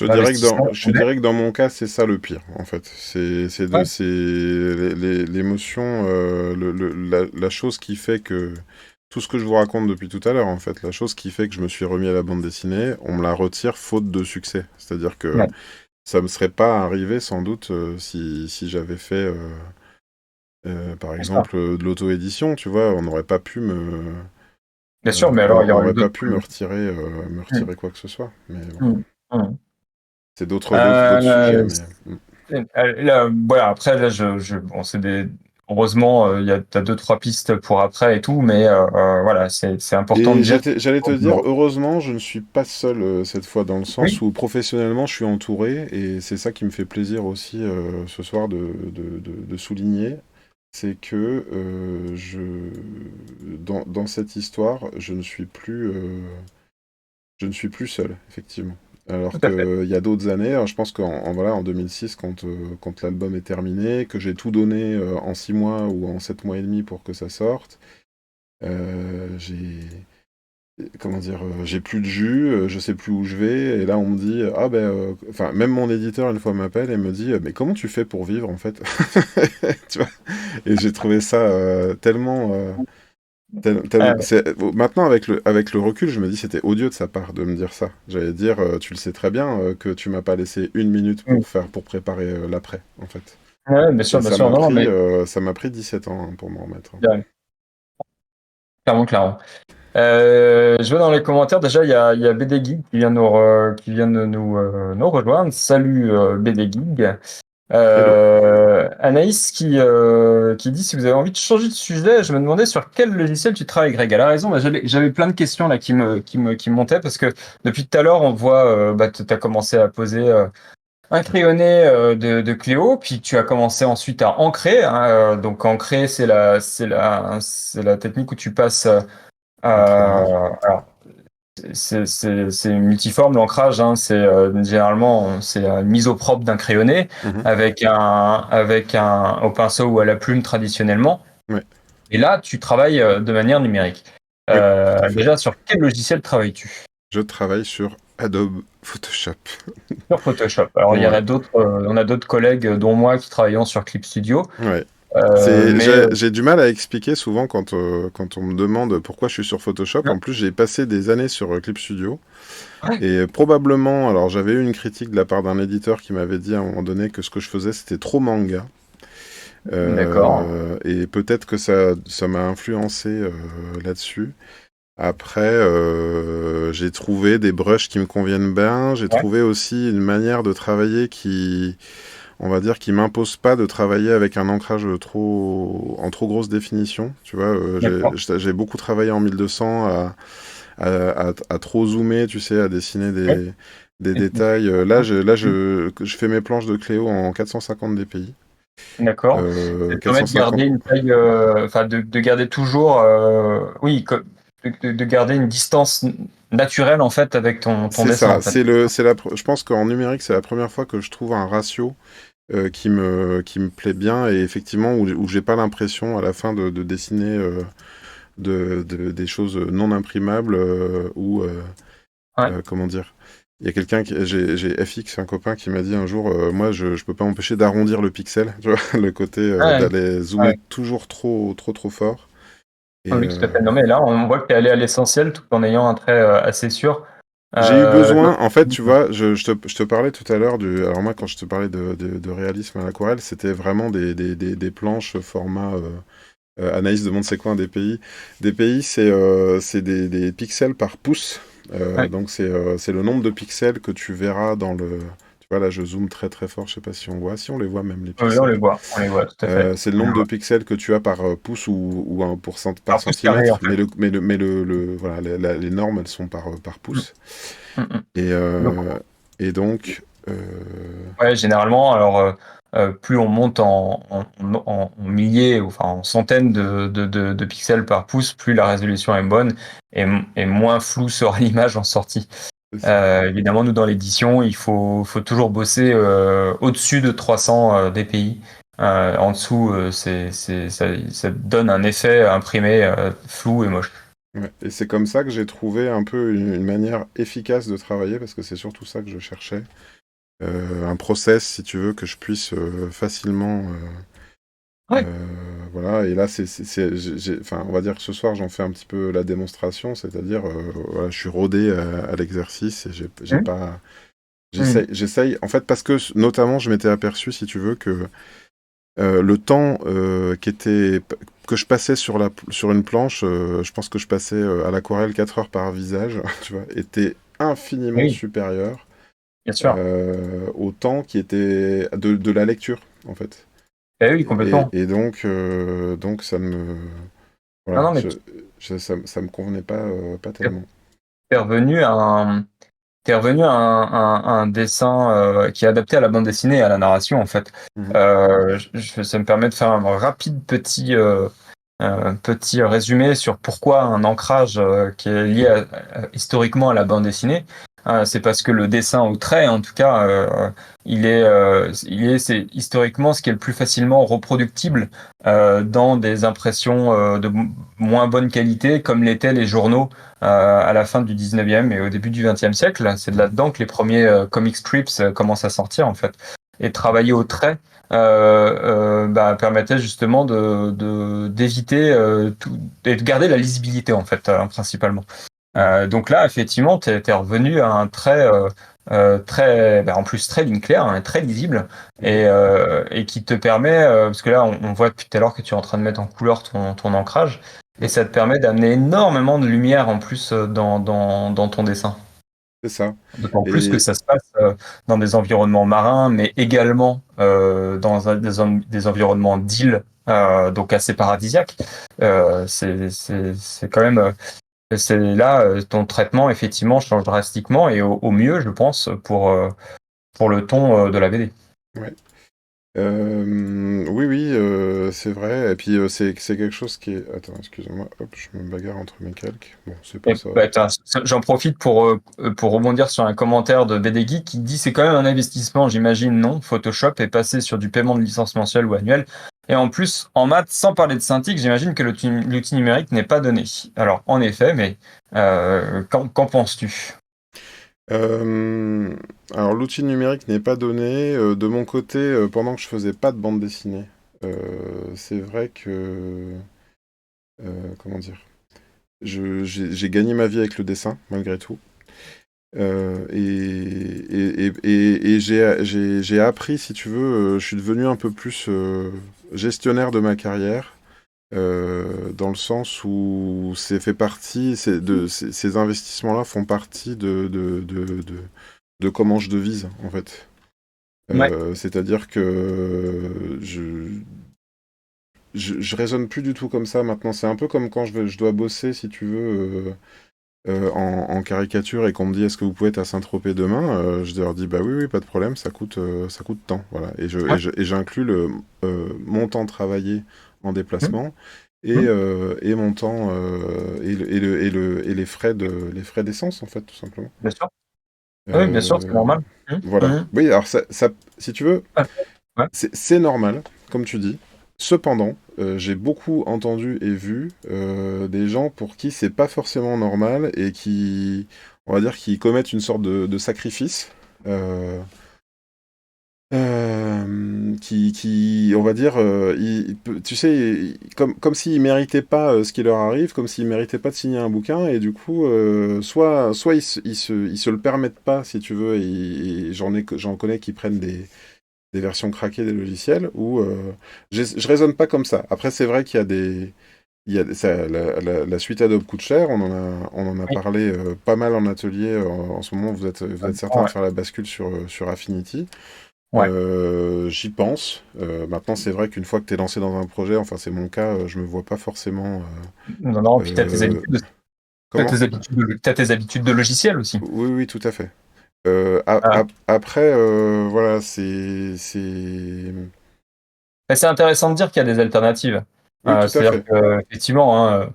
l'investissement Je qu'on te met. dirais que dans mon cas, c'est ça le pire, en fait. Ouais, L'émotion, la chose qui fait que tout ce que je vous raconte depuis tout à l'heure, en fait, la chose qui fait que je me suis remis à la bande dessinée, on me la retire faute de succès. C'est-à-dire que ouais, ça me serait pas arrivé sans doute si j'avais fait, par c'est ça. exemple, de l'auto-édition, tu vois, Bien sûr, mais alors on il y aurait eu n'aurait pas d'autres. pu me Mm, retirer quoi que ce soit. Mais bon, mm, mm. c'est d'autres sujets, Euh, mais Là, voilà, après, là, bon, heureusement, t'as deux, trois pistes pour après et tout, mais voilà, c'est important de Et dire. j'allais te dire, heureusement, je ne suis pas seul cette fois, dans le sens Oui, où professionnellement, je suis entouré, et c'est ça qui me fait plaisir aussi ce soir de souligner, c'est que dans cette histoire, je ne suis plus seul, effectivement. Alors tout à fait. qu'il y a d'autres années, hein, je pense voilà, en 2006, quand l'album est terminé, que j'ai tout donné en 6 mois ou en 7 mois et demi pour que ça sorte, j'ai comment dire, j'ai plus de jus, je sais plus où je vais, et là on me dit, ah ben, enfin, même mon éditeur une fois m'appelle et me dit, mais comment tu fais pour vivre en fait? Tu vois? Et j'ai trouvé ça tellement, Euh, maintenant avec le recul, je me dis c'était odieux de sa part de me dire ça. J'allais dire, tu le sais très bien que tu m'as pas laissé une minute mm. pour préparer l'après, en fait. Ouais, Et bien sûr, non, non, mais ça m'a pris 17 ans hein, pour m'en remettre. bien, clairement, clairement. Je vois dans les commentaires, déjà, il y a BD Geek qui vient de nous rejoindre. Salut BD Geek. Hello. Anaïs qui dit si vous avez envie de changer de sujet, je me demandais sur quel logiciel tu travailles, Greg. Elle a raison, bah, j'avais plein de questions là qui me montaient parce que depuis tout à l'heure, on voit, bah, tu as commencé à poser un crayonné de Cléo, puis tu as commencé ensuite à ancrer, hein. Donc ancrer, c'est la technique où tu passes. Encrage. Alors, c'est multiforme l'ancrage, hein. C'est généralement c'est une mise au propre d'un crayonné Mhm. avec un au pinceau ou à la plume traditionnellement. Ouais. Et là, tu travailles de manière numérique. Oui, tout à fait. Déjà, sur quel logiciel travailles-tu? Je travaille sur Adobe Photoshop. Sur Photoshop. Alors, il y Ouais, aurait d'autres, on a d'autres collègues, dont moi, qui travaillons sur Clip Studio. ouais. Mais J'ai du mal à expliquer souvent quand on me demande pourquoi je suis sur Photoshop. ouais, En plus, j'ai passé des années sur Clip Studio. ouais, Et probablement, alors j'avais eu une critique de la part d'un éditeur qui m'avait dit à un moment donné que ce que je faisais, c'était trop manga. D'accord. Et peut-être que ça m'a influencé là-dessus. Après, j'ai trouvé des brushes qui me conviennent bien. J'ai Ouais, trouvé aussi une manière de travailler qui, on va dire, qui m'impose pas de travailler avec un ancrage en trop grosse définition. Tu vois, d'accord. j'ai beaucoup travaillé en 1200 à trop zoomer, tu sais, à dessiner Ouais. des détails. Je fais mes planches de Cléo en 450 dpi. D'accord. Ça te permet de garder 450. une taille, enfin de garder toujours, oui, de garder une distance naturelle en fait avec ton C'est dessin ça. en fait. Je pense qu'en numérique, c'est la première fois que je trouve un ratio qui me plaît bien et effectivement où j'ai pas l'impression à la fin de dessiner des choses non imprimables ou Ouais. comment dire. Il y a j'ai FX, un copain qui m'a dit un jour, moi je peux pas m'empêcher d'arrondir le pixel, tu vois, le côté Ouais. d'aller zoomer Ouais. toujours trop fort. Et Oui, tout à fait. Non mais là, on voit que tu es allé à l'essentiel tout en ayant un trait assez sûr. j'ai eu Donc, besoin, en fait, tu vois, je te parlais tout à l'heure du. Alors, moi, quand je te parlais de réalisme à l'aquarelle, c'était vraiment des planches format. Anaïs demande c'est quoi un DPI? DPI, c'est des pixels par pouce. ouais. Donc, c'est le nombre de pixels que tu verras dans le. Tu vois, là, je zoome très fort, je sais pas si on voit. Si on les voit même, les Oui, pixels. on les voit tout à fait. C'est le On les nombre de voit. pixels que tu as par pouce ou par Un pouce carré en centimètre, fait. voilà, les normes, elles sont par Mm, pouce. mm, mm. Et, Donc, euh, et donc, ouais, généralement, alors plus on monte en milliers, enfin en centaines de pixels par pouce, plus la résolution est bonne et moins flou sera l'image en sortie. c'est ça. Évidemment, nous dans l'édition, faut toujours bosser au-dessus de 300 dpi. En dessous, ça donne un effet imprimé flou et moche. Ouais. Et c'est comme ça que j'ai trouvé un peu une manière efficace de travailler, parce que c'est surtout ça que je cherchais. Un process, si tu veux, que je puisse facilement. Ouais. Voilà, et là, enfin, on va dire que ce soir, j'en fais un petit peu la démonstration, c'est-à-dire, voilà, je suis rodé à l'exercice et j'ai Mhm. pas. Mhm. J'essaye, en fait, parce que notamment, je m'étais aperçu, si tu veux, que le temps que je passais sur une planche, je pense que je passais à l'aquarelle 4 heures par visage, tu vois, était infiniment Oui, supérieur bien sûr. au temps qui était de la lecture, en fait. Eh oui, complètement. Et donc ça me, Non, voilà, non, mais ça me convenait pas t'es tellement. t'es revenu à t'es revenu à un dessin qui est adapté à la bande dessinée et à la narration en fait. Mhm. Ça me permet de faire un rapide petit résumé sur pourquoi un ancrage qui est lié historiquement à la bande dessinée. C'est parce que le dessin au trait, en tout cas, c'est historiquement ce qui est le plus facilement reproductible dans des impressions moins bonne qualité, comme l'étaient les journaux à la fin du 19e et au début du 20e siècle. C'est de là-dedans que les premiers comic strips commencent à sortir, en fait. Et travailler au trait permettait justement d'éviter tout et de garder la lisibilité en fait principalement. Mhm. Donc là effectivement t'es revenu à un trait très en plus très ligne claire hein, très lisible Mhm. et qui te permet parce que là on voit depuis tout à l'heure que tu es en train de mettre en couleur ton ancrage et Ouais, ça te permet d'amener énormément de lumière en plus dans ton dessin. c'est ça. D'autant plus que Et ça se passe dans des environnements marins, mais également dans des environnements d'îles, donc assez paradisiaques. C'est quand même, c'est là, ton traitement effectivement change drastiquement et au mieux, je pense, pour le ton de la BD. ouais. Oui, oui, c'est vrai. Et puis c'est quelque chose qui est. Attends, excuse-moi. Hop, je me bagarre entre mes calques. Bon, c'est pas Et, ça. bah, j'en profite pour rebondir sur un commentaire de BD Geek qui dit c'est quand même un investissement, j'imagine, non? Photoshop est passé sur du paiement de licence mensuelle ou annuelle. Et en plus, en maths, sans parler de Cintiq, j'imagine que l'outil numérique n'est pas donné. Alors, en effet, mais qu'en penses-tu? Euh, alors, l'outil numérique n'est pas donné. De mon côté, pendant que je faisais pas de bande dessinée, c'est vrai que. Comment dire? J'ai gagné ma vie avec le dessin, malgré tout. Et j'ai appris, si tu veux, je suis devenu un peu plus gestionnaire de ma carrière, dans le sens où c'est fait partie, ces investissements-là font partie de comment je devise, en fait. Ouais. C'est-à-dire que je raisonne plus du tout comme ça maintenant. C'est un peu comme quand je dois bosser, si tu veux, en caricature et qu'on me dit est-ce que vous pouvez être à Saint-Tropez demain, je leur dis bah oui, oui, pas de problème, ça coûte tant. Voilà. Ouais. Et j'inclus mon temps travaillé en Mm. déplacement Mm. et mon temps et les frais d'essence, en fait, tout simplement. Bien sûr. Oui, bien sûr, c'est Euh, normal. Mm. voilà. Mm. Oui, alors si tu veux, Ouais. Ouais. c'est normal, comme tu dis. Cependant, j'ai beaucoup entendu et vu des gens pour qui c'est pas forcément normal et qui, on va dire, qui commettent une sorte de sacrifice. euh, on va dire, tu sais, comme s'ils méritaient pas ce qui leur arrive, comme s'ils méritaient pas de signer un bouquin, et du coup, soit ils se le permettent pas, si tu veux, et j'en connais qui prennent des versions craquées des logiciels, ou je raisonne pas comme ça. Après, c'est vrai qu'il y a la suite Adobe coûte cher, on en a Oui. parlé pas mal en atelier. En ce moment, vous êtes certain de Ouais. faire la bascule sur Affinity. Ouais. J'y pense. Maintenant, c'est vrai qu'une fois que tu es lancé dans un projet, enfin c'est mon cas, je me vois pas forcément. Non, non, puis Euh, comment? t'as tes habitudes de logiciel aussi. Oui, oui, tout à fait. Ah. Après, voilà, C'est intéressant de dire qu'il y a des alternatives. Oui, tout à C'est-à-dire fait. que, effectivement, hein,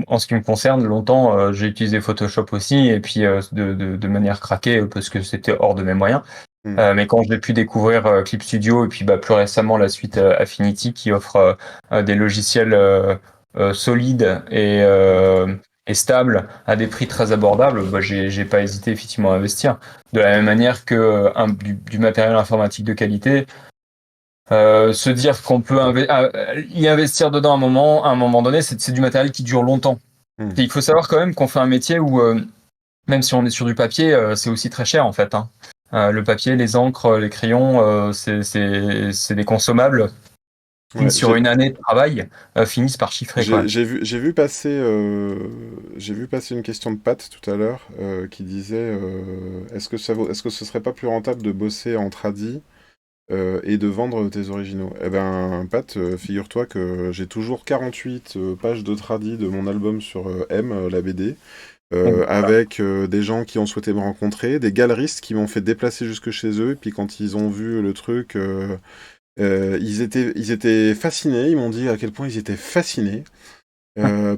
en ce qui me concerne, longtemps, j'ai utilisé Photoshop aussi, et puis de manière craquée, parce que c'était hors de mes moyens. Hmm. Mais quand j'ai pu découvrir Clip Studio et puis bah, plus récemment la suite Affinity qui offre des logiciels solides et stables à des prix très abordables, bah, j'ai pas hésité effectivement à investir. De la même manière que du matériel informatique de qualité, se dire qu'on peut y investir dedans à un moment donné, c'est du matériel qui dure longtemps. Hmm. Et il faut savoir quand même qu'on fait un métier où même si on est sur du papier, c'est aussi très cher en fait, hein. Le papier, les encres, les crayons, c'est des consommables qui, Ouais, sur une année de travail, finissent par chiffrer quand même. j'ai vu passer une question de Pat tout à l'heure qui disait est-ce que ce serait pas plus rentable de bosser en tradi et de vendre tes originaux? Eh ben, Pat, figure-toi que j'ai toujours 48 pages de tradi de mon album sur la BD, Donc, voilà. avec des gens qui ont souhaité me rencontrer, des galeristes qui m'ont fait déplacer jusque chez eux, et puis quand ils ont vu le truc, ils étaient fascinés, ils m'ont dit à quel point ils étaient fascinés.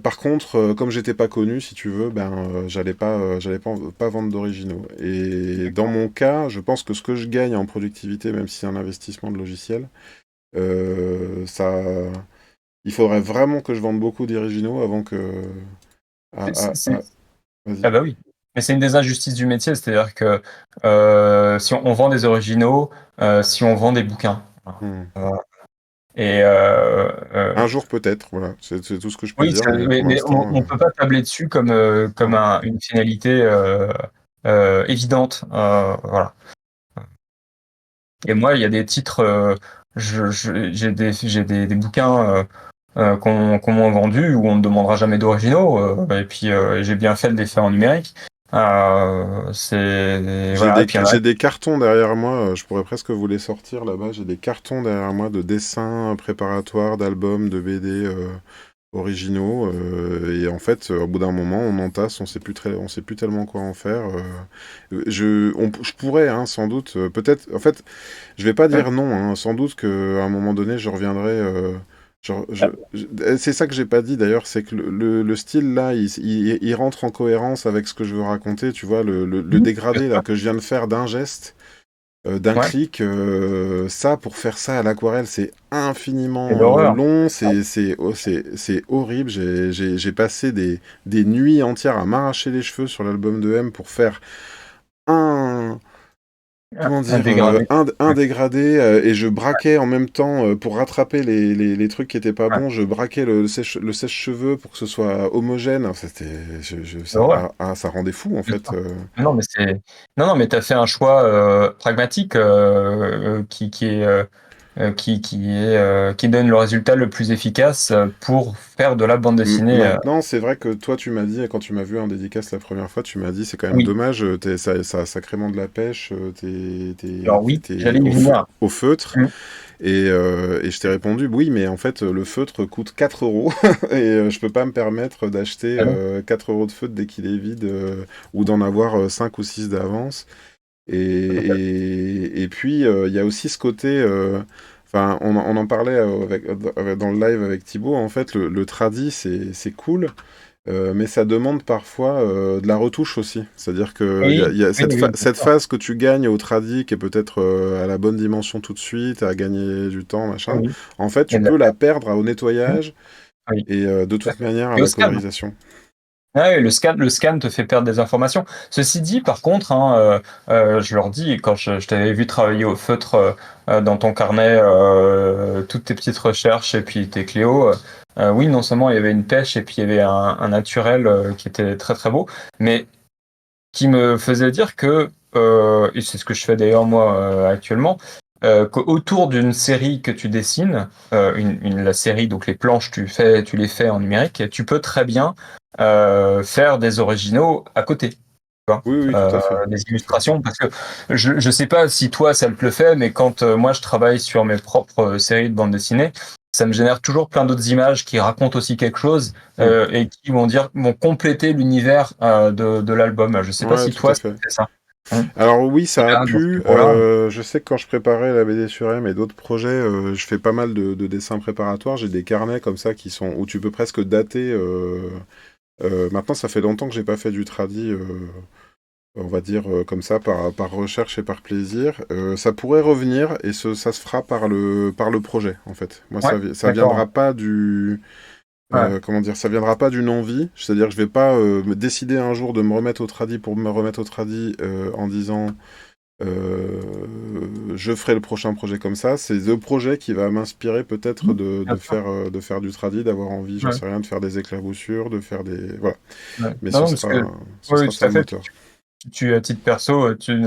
Par contre, comme j'étais pas connu, si tu veux, ben pas vendre d'originaux. Et dans mon cas, je pense que ce que je gagne en productivité, même si c'est un investissement de logiciel, ça, il faudrait vraiment que je vende beaucoup d'originaux avant que. Ah, C'est- ah, c'est- ah, vas-y. Ah bah oui. Mais c'est une des injustices du métier, c'est-à-dire que si on vend des originaux, si on vend des bouquins. Hmm. Euh, et euh, euh, Un jour peut-être, voilà. C'est tout ce que je peux oui, dire, mais pour mais l'instant, on peut pas tabler dessus comme, comme non. une finalité évidente. Voilà. Et moi, il y a des titres, des bouquins qu'on m'a vendus où on ne demandera jamais d'originaux. Et puis, j'ai bien fait de les faire en numérique. Voilà. Et puis, il y en a. J'ai des cartons derrière moi, je pourrais presque vous les sortir là-bas. J'ai des cartons derrière moi de dessins préparatoires, d'albums, de BD originaux. Et en fait, au bout d'un moment, on entasse, on sait plus tellement quoi en faire. Je pourrais, hein, sans doute, peut-être. En fait, je vais pas dire non, hein, sans doute qu'à un moment donné, je reviendrai. C'est ça que j'ai pas dit d'ailleurs, c'est que le style là, il rentre en cohérence avec ce que je veux raconter. Tu vois, le dégradé là que je viens de faire d'un geste, d'un Ouais, clic, ça pour faire ça à l'aquarelle, c'est c'est infiniment l'horreur. long, c'est horrible. J'ai passé des nuits entières à m'arracher les cheveux sur l'album de M pour faire un comment Un dire, dégradé. un dégradé, et je braquais en même temps, pour rattraper les trucs qui étaient pas Ouais, bons, je braquais le sèche-cheveux pour que ce soit homogène. C'était, ouais, ouais, ça rendait fou en bien fait. sûr. Non, mais non, mais t'as fait un choix pragmatique qui donne le résultat le plus efficace pour faire de la bande dessinée. Maintenant, c'est vrai que toi, tu m'as dit, quand tu m'as vu en dédicace la première fois, tu m'as dit, c'est quand même Oui, dommage, ça a sacrément de la pêche, alors oui, t'es j'allais y venir. au feutre. Mm. Et je t'ai répondu, oui, mais en fait, le feutre coûte 4 euros et je peux pas me permettre d'acheter Ah non. 4 euros de feutre dès qu'il est vide, ou d'en avoir 5 ou 6 d'avance. Et puis, il y a aussi ce côté, enfin, on en parlait dans le live avec Thibaut, en fait, le tradi, c'est cool. Mais ça demande parfois de la retouche aussi. C'est-à-dire qu'il Oui, y a oui, oui, bien cette sûr. phase que tu gagnes au tradi, qui est peut-être à la bonne dimension tout de suite, à gagner du temps, machin. Oui, En fait, il y a tu de la peux la place. perdre au Mm. nettoyage Oui, et de tout à toute fait. manière à Et au la scan. colorisation. Ouais, le scan te fait perdre des informations. Ceci dit, par contre, hein, je leur dis, quand je t'avais vu travailler au feutre dans ton carnet, toutes tes petites recherches et puis tes Cléo, oui, non seulement il y avait une pêche et puis il y avait un naturel qui était très très beau, mais qui me faisait dire que, et c'est ce que je fais d'ailleurs moi actuellement, qu'autour d'une série que tu dessines, la série, donc les planches, tu les fais en numérique, et tu peux très bien faire des originaux à côté. Tu vois, Oui, oui, tout à fait. des Tout à fait. illustrations, parce que je sais pas si toi ça te le fait, mais quand moi je travaille sur mes propres séries de bande dessinée, ça me génère toujours plein d'autres images qui racontent aussi quelque chose Hmm. et qui vont compléter l'univers de l'album. Je sais pas Ouais, si tout à toi fait. c'est ça. Hein. Alors oui, ça a Là, dans ce pu. livre-là. Je sais que quand je préparais la BD sur M et d'autres projets, je fais pas mal de dessins préparatoires. J'ai des carnets comme ça qui sont où tu peux presque dater. Maintenant, ça fait longtemps que j'ai pas fait du tradi, on va dire comme ça, par recherche et par plaisir. Ça pourrait revenir et ça se fera par le projet, en fait. Moi, Ouais, ça d'accord. viendra pas du, Ouais, comment dire, ça viendra pas d'une envie. C'est-à-dire que je vais pas me décider un jour de me remettre au tradi pour me remettre au tradi en disant euh, je ferai le prochain projet comme ça. C'est le projet qui va m'inspirer peut-être bien sûr. de faire du tradi, d'avoir envie, j'en Ouais, sais rien, de faire des éclaboussures, de faire des... Voilà. ouais. Mais Non, parce que ce oui, sera tout ça à le fait. moteur. À titre perso, tu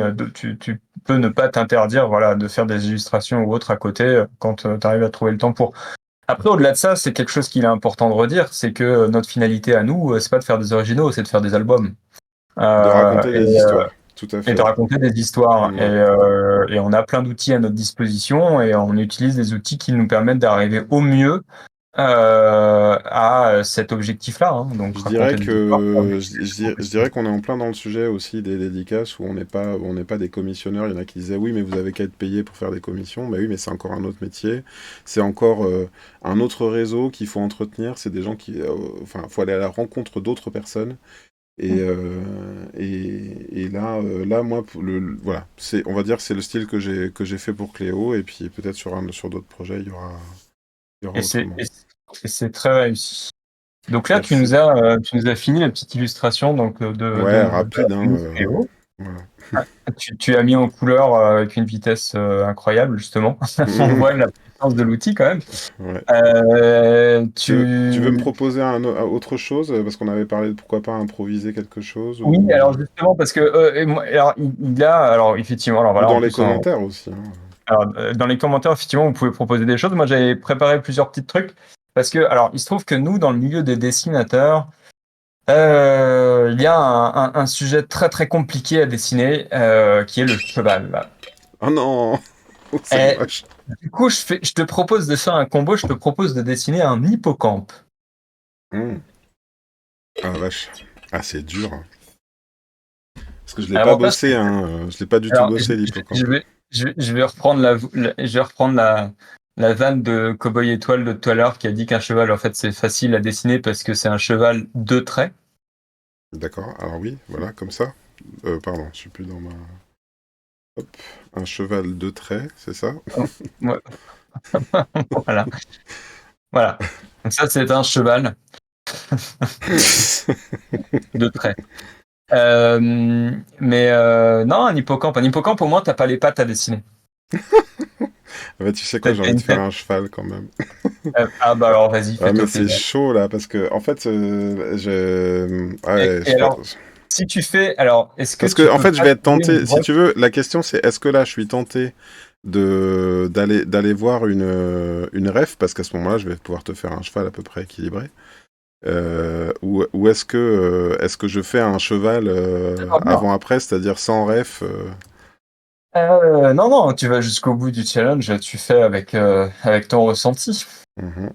peux ne pas t'interdire, voilà, de faire des illustrations ou autres à côté quand tu arrives à trouver le temps pour. Après, au-delà de ça, c'est quelque chose qu'il est important de redire, c'est que notre finalité à nous, c'est pas de faire des originaux, c'est de faire des albums. De Euh, raconter et, des histoires, tout à et de fait. raconter des histoires. Ouais. Et on a plein d'outils à notre disposition et on utilise des outils qui nous permettent d'arriver au mieux à cet objectif-là. Hein. Donc Je dirais raconter des histoires, faire que véhiculer des je émotions. dirais qu'on est en plein dans le sujet aussi des dédicaces où on n'est pas des commissionneurs. Il y en a qui disaient oui, mais vous avez qu'à être payé pour faire des commissions. Bah oui, mais c'est encore un autre métier. C'est encore un autre réseau qu'il faut entretenir. C'est des gens qui, enfin, faut aller à la rencontre d'autres personnes. Et là, moi, voilà, on va dire, c'est le style que j'ai fait pour Cléo. Et puis peut-être sur d'autres projets, il y aura Et c'est autrement. et c'est et c'est très réussi. Donc là, Merci. tu nous as fini la petite illustration donc Ouais, de la rapide, hein. tenue Cléo. Voilà. Tu as mis en couleur avec une vitesse incroyable justement. On voit la puissance de l'outil quand même. Ouais. Tu veux me Tu proposer autre chose? Parce qu'on avait parlé de pourquoi pas improviser quelque chose Oui, ou, alors justement parce que et moi, alors il a alors effectivement alors ou voilà dans en les plus en commentaires aussi, hein. alors, dans les commentaires effectivement vous pouvez proposer des choses. Moi j'avais préparé plusieurs petits trucs parce que alors il se trouve que nous dans le milieu des dessinateurs il y a un sujet très très compliqué à dessiner qui est le cheval. Oh non! C'est Et moche. du coup je te propose de faire un combo, je te propose de dessiner un hippocampe. Hmm. Ah la vache. Ah, c'est dur, hein. Parce que je l'ai pas L'avantage c'est bossé, hein. Je l'ai pas du tout alors bossé, je l'hippocampe. vais je vais reprendre je vais reprendre la vanne de Cowboy Étoile de tout à l'heure qui a dit qu'un cheval en fait c'est facile à dessiner parce que c'est un cheval de traits. D'accord. Alors oui, voilà, comme ça. Pardon, je suis plus dans ma... Hop. Un cheval de trait, c'est ça? Ouais, voilà. Voilà. Donc ça c'est un cheval de traits. Non, un hippocampe. Un hippocampe, au moins, t'as pas les pattes à dessiner. Ah bah, tu sais quoi, T'as j'ai t'as envie de une faire tête. un cheval quand même. Ah bah alors, vas-y, Ah, mais fais-toi c'est plaisir. chaud là, parce que en fait, ouais, Et alors, si tu fais, alors, est-ce que parce que tu en peux fait, je pas vais être trouver une tenté. Si tu broche? veux, la question c'est est-ce que là, je suis tenté de d'aller voir une ref, parce qu'à ce moment-là, je vais pouvoir te faire un cheval à peu près équilibré. Ou est-ce que je fais un cheval Ah, non. avant-après, c'est-à-dire sans ref Non, non, tu vas jusqu'au bout du challenge, tu fais avec ton ressenti. mhm.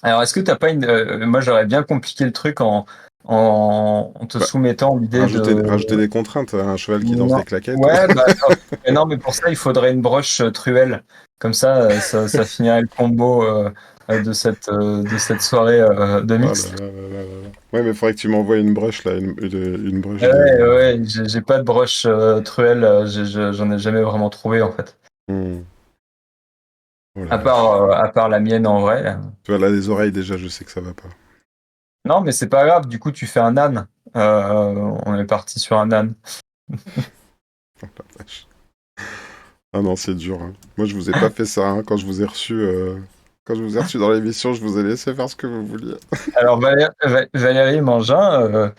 Alors, est-ce que t'as pas une... moi, j'aurais bien compliqué le truc en te Bah, soumettant l'idée rajouter de... des contraintes, un cheval qui danse Non. des claquettes. Ouais, bah, mais non, mais pour ça, il faudrait une broche truelle. Comme ça finirait le combo de cette soirée de Oh là mix. là là là là là. Ouais, mais il faudrait que tu m'envoies une brush là, une brush Ouais, de. ouais, j'ai pas de broche truelle, j'en ai jamais vraiment trouvé en fait. Hmm. Oh la vache. À part la mienne en vrai. Tu vois, là, les oreilles, déjà, je sais que ça va pas. Non, mais c'est pas grave, du coup, tu fais un âne. On est parti sur un âne. Oh la vache. Ah non, c'est dur, hein. Moi, je vous ai pas fait ça, hein. Quand je vous ai reçu, quand je vous ai reçu dans l'émission, je vous ai laissé faire ce que vous vouliez. Alors, Valérie Mangin,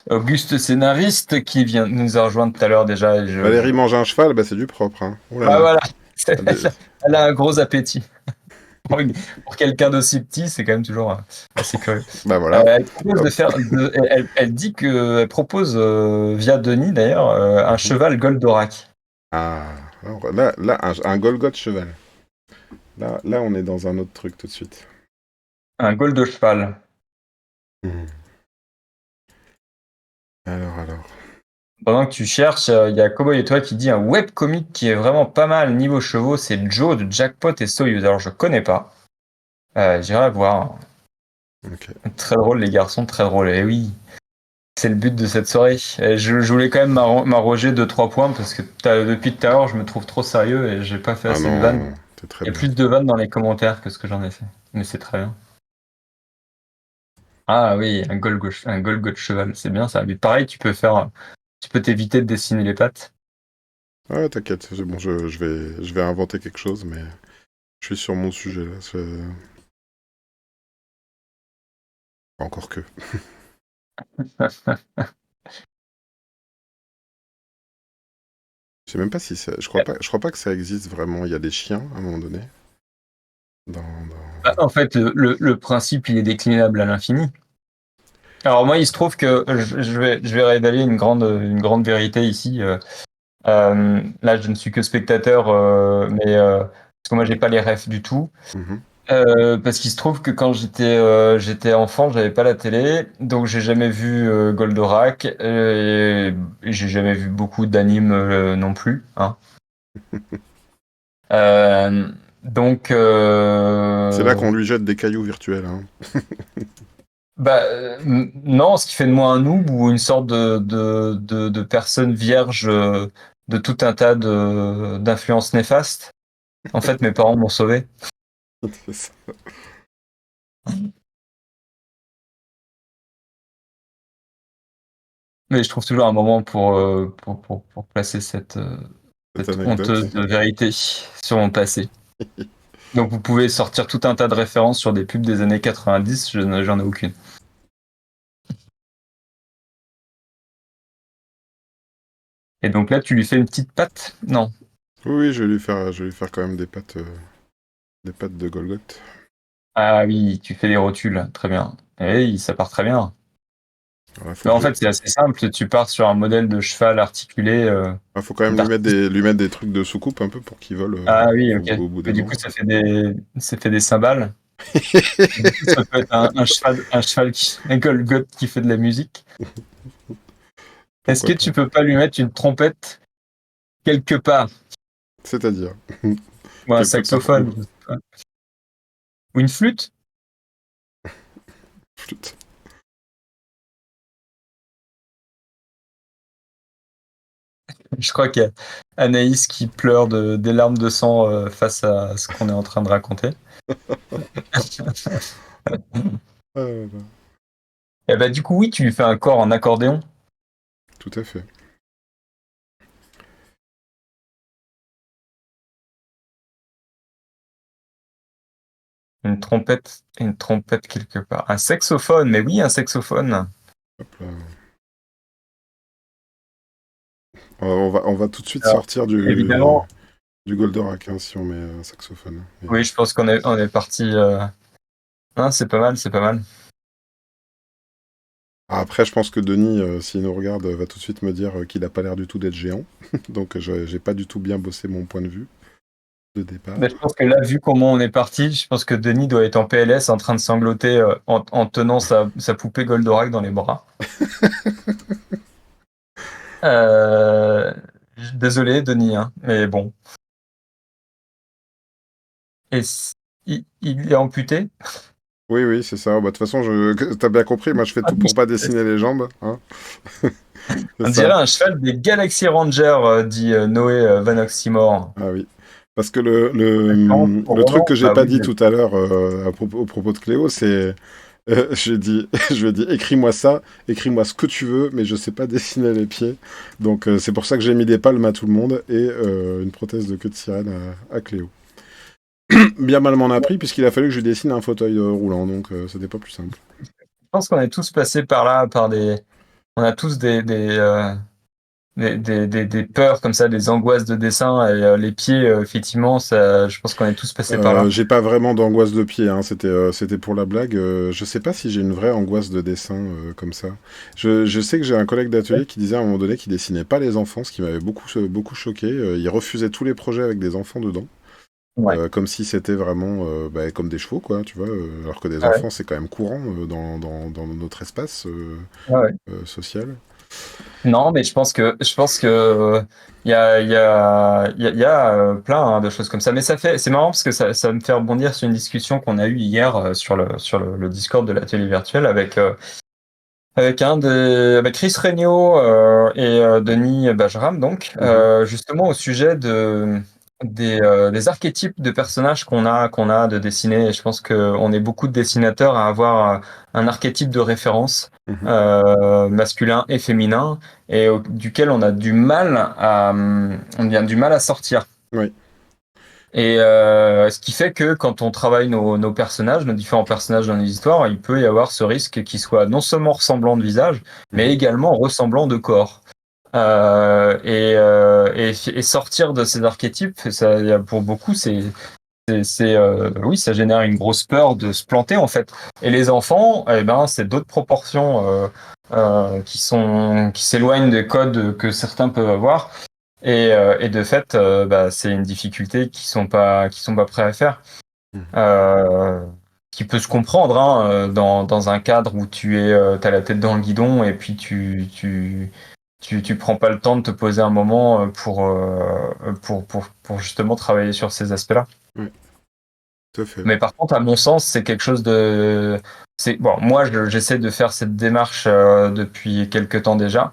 Auguste scénariste, qui vient nous a rejoint tout à l'heure déjà. Valérie mange un cheval, bah c'est du propre, hein. Oh là Bah là. voilà, Elle elle a un gros appétit. Pour pour quelqu'un d'aussi petit, c'est quand même toujours assez curieux. Bah voilà. Elle propose de Hop. faire, elle dit que, elle propose via Denis d'ailleurs un Mhm. cheval Goldorak. Ah, alors là, un Golgoth cheval. Là, on est dans un autre truc tout de suite. Un Gold de cheval. Mhm. Alors. Pendant que tu cherches, il y a Cowboy et toi qui dit un webcomic qui est vraiment pas mal niveau chevaux, c'est Joe de Jackpot et Soyuz. Alors je connais pas. J'irai voir. Ok. Très drôle les garçons, très drôle. Et oui, c'est le but de cette soirée. Et je voulais quand même m'arroger 2-3 points parce que depuis tout à l'heure je me trouve trop sérieux et j'ai pas fait Ah assez de vannes. non, c'est très Il y a bien. plus de vannes dans les commentaires que ce que j'en ai fait. Mais c'est très bien. Ah oui, un Golgoth cheval, c'est bien ça. Mais pareil, tu peux t'éviter de dessiner les pattes. Ah, t'inquiète, c'est bon, je vais inventer quelque chose, mais je suis sur mon sujet là. Encore que. Je sais même pas si ça. Je crois pas que ça existe vraiment. Il y a des chiens à un moment donné. Bah, en fait, le principe, il est déclinable à l'infini. Alors moi, il se trouve que je vais révéler une grande vérité ici. Là, je ne suis que spectateur, parce que moi, j'ai pas les refs du tout. Mhm. Parce qu'il se trouve que quand j'étais enfant, j'avais pas la télé, donc j'ai jamais vu Goldorak, et j'ai jamais vu beaucoup d'animes non plus, hein. Euh, donc, C'est là qu'on lui jette des cailloux virtuels, hein. bah, non, ce qui fait de moi un noob ou une sorte de personne vierge de tout un tas d'influences néfastes. En fait, mes parents m'ont sauvé. C'est ça. Mais je trouve toujours un moment pour placer Cette cette anecdote. honteuse vérité sur mon passé. Donc vous pouvez sortir tout un tas de références sur des pubs des années 90, j'en ai aucune. Et donc là, tu lui fais une petite patte? Non. Oui, oui, je vais lui faire quand même des pattes de Golgoth. Ah oui, tu fais des rotules, très bien. Et ça part très bien. Alors, faut Mais que en je, fait, c'est assez simple. Tu pars sur un modèle de cheval articulé faut quand même lui mettre d'artiste. des trucs de soucoupe un peu pour qu'il vole Ah oui, ok. au bout Mais des du coup, membres. ça fait des cymbales. Du coup, ça peut être un cheval un Golgoth qui fait de la musique. Est-ce que Pourquoi pas? tu peux pas lui mettre une trompette quelque part? C'est-à-dire, Ou un quelque part où? saxophone? Je sais pas. Ou une flûte? Flûte. Je crois qu'il y a Anaïs qui pleure des larmes de sang face à ce qu'on est en train de raconter. Ah là là. Et bah, du coup, oui, tu lui fais un corps en accordéon. tout à fait. Une trompette quelque part. Un saxophone, mais oui, un saxophone. Hop là. On va tout de suite Alors, sortir évidemment, du Goldorak hein, si on met un saxophone. oui, je pense qu'on est parti. Non, c'est pas mal, c'est pas mal. Après, je pense que Denis, s'il nous regarde, va tout de suite me dire qu'il a pas l'air du tout d'être géant. Donc, j'ai pas du tout bien bossé mon point de vue de départ. Mais je pense que là, vu comment on est parti, je pense que Denis doit être en PLS en train de sangloter en tenant sa poupée Goldorak dans les bras. Euh, Désolé, Denis, hein, mais bon. Et il est amputé. Oui, oui, c'est ça. Bah, de toute façon, t'as bien compris, moi je fais Ah tout oui, pour pas dessiner les jambes. Hein. C'est on ça. dirait un cheval des Galaxy Rangers, dit Noé Van Oxymore. Ah oui. Parce que le, le, Référence hum, au le truc roman. que j'ai Bah pas oui, dit tout à l'heure au propos de Cléo, c'est j'ai dit, je lui ai dit, écris-moi ça, écris-moi ce que tu veux, mais je sais pas dessiner les pieds. Donc c'est pour ça que j'ai mis des palmes à tout le monde et une prothèse de queue de sirène à Cléo. Bien mal m'en a pris puisqu'il a fallu que je lui dessine un fauteuil roulant, donc c'était pas plus simple. je pense qu'on est tous passés par là, on a tous des peurs comme ça, des angoisses de dessin et les pieds, effectivement, ça, je pense qu'on est tous passés par là. J'ai pas vraiment d'angoisse de pied, hein. C'était pour la blague. Je sais pas si j'ai une vraie angoisse de dessin comme ça. Je sais que j'ai un collègue d'atelier qui disait à un moment donné qu'il dessinait pas les enfants, ce qui m'avait beaucoup choqué. Il refusait tous les projets avec des enfants dedans, Ouais. comme si c'était vraiment bah, comme des chevaux, quoi, tu vois. Alors que des Ouais. enfants, c'est quand même courant dans notre espace Ouais. social. Non, mais je pense que il y a plein hein, de choses comme ça. Mais c'est marrant parce que ça me fait rebondir sur une discussion qu'on a eue hier sur le Discord de l'atelier virtuel avec Chris Regnault et Denis Bajram, donc, Mhm, justement au sujet des archétypes de personnages qu'on a de dessiner. Et je pense qu'on est beaucoup de dessinateurs à avoir un archétype de référence mhm. masculin et féminin et duquel on a du mal à sortir. Oui. Et ce qui fait que quand on travaille nos personnages, nos différents personnages dans les histoires, il peut y avoir ce risque qu'ils soient non seulement ressemblants de visage, mais Mhm, également ressemblants de corps. Et sortir de ces archétypes, ça, pour beaucoup, oui, ça génère une grosse peur de se planter en fait. Et les enfants, eh ben, c'est d'autres proportions qui s'éloignent des codes que certains peuvent avoir. Et de fait, bah, c'est une difficulté qui sont pas prêts à faire. mhm. Euh, qui peut se comprendre hein, dans un cadre où t'as la tête dans le guidon et puis tu prends pas le temps de te poser un moment pour justement travailler sur ces aspects-là. Ouais, tout à fait. Mais par contre, à mon sens, c'est quelque chose bon, moi, j'essaie de faire cette démarche depuis quelques temps déjà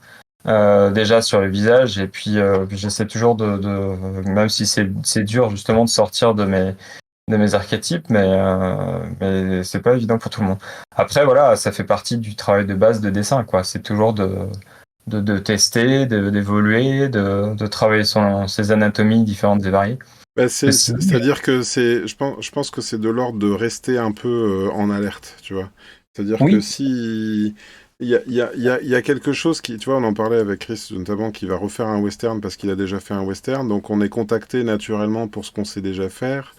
sur le visage, et puis j'essaie toujours même si c'est dur justement de sortir de mes archétypes, mais c'est pas évident pour tout le monde. Après, voilà, ça fait partie du travail de base de dessin, quoi. C'est toujours de tester, d'évoluer, de travailler sur ces anatomies différentes et variées. Bah, Mais sinon, c'est-à-dire que je pense que c'est de l'ordre de rester un peu en alerte, tu vois. C'est-à-dire que oui, si il y a quelque chose qui, tu vois, on en parlait avec Chris notamment, qui va refaire un western parce qu'il a déjà fait un western, donc on est contacté naturellement pour ce qu'on sait déjà faire.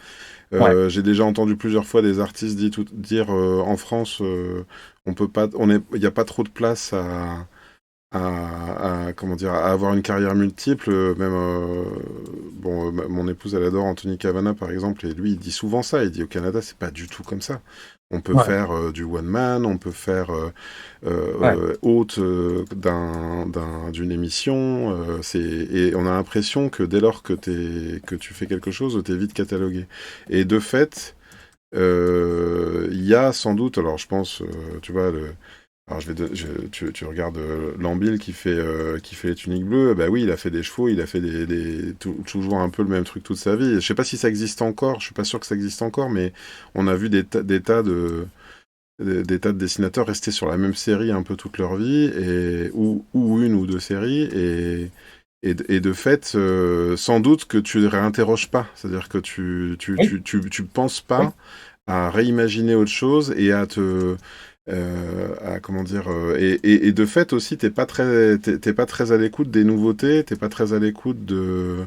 ouais, J'ai déjà entendu plusieurs fois des artistes dire en France, on peut pas, il n'y a pas trop de place comment dire, à avoir une carrière multiple. Même, bon, mon épouse, elle adore Anthony Cavana, par exemple, et lui, il dit souvent ça. Il dit au Canada, c'est pas du tout comme ça. On peut ouais, faire du one man, on peut faire ouais. hôte d'une émission. Et on a l'impression que dès lors que tu fais quelque chose, t'es vite catalogué. Et de fait, il y a sans doute, alors je pense, tu vois, alors tu regardes Lambil qui fait les tuniques bleues, bah oui, il a fait des chevaux, il a fait toujours un peu le même truc toute sa vie. Je sais pas si ça existe encore, je suis pas sûr que ça existe encore, mais on a vu des tas des tas de dessinateurs rester sur la même série un peu toute leur vie, ou une ou deux séries, et de fait, sans doute que tu ne réinterroges pas. C'est-à-dire que Oui, tu penses oui. pas à réimaginer autre chose et à comment dire, et de fait aussi, t'es pas très à l'écoute des nouveautés, t'es pas très à l'écoute de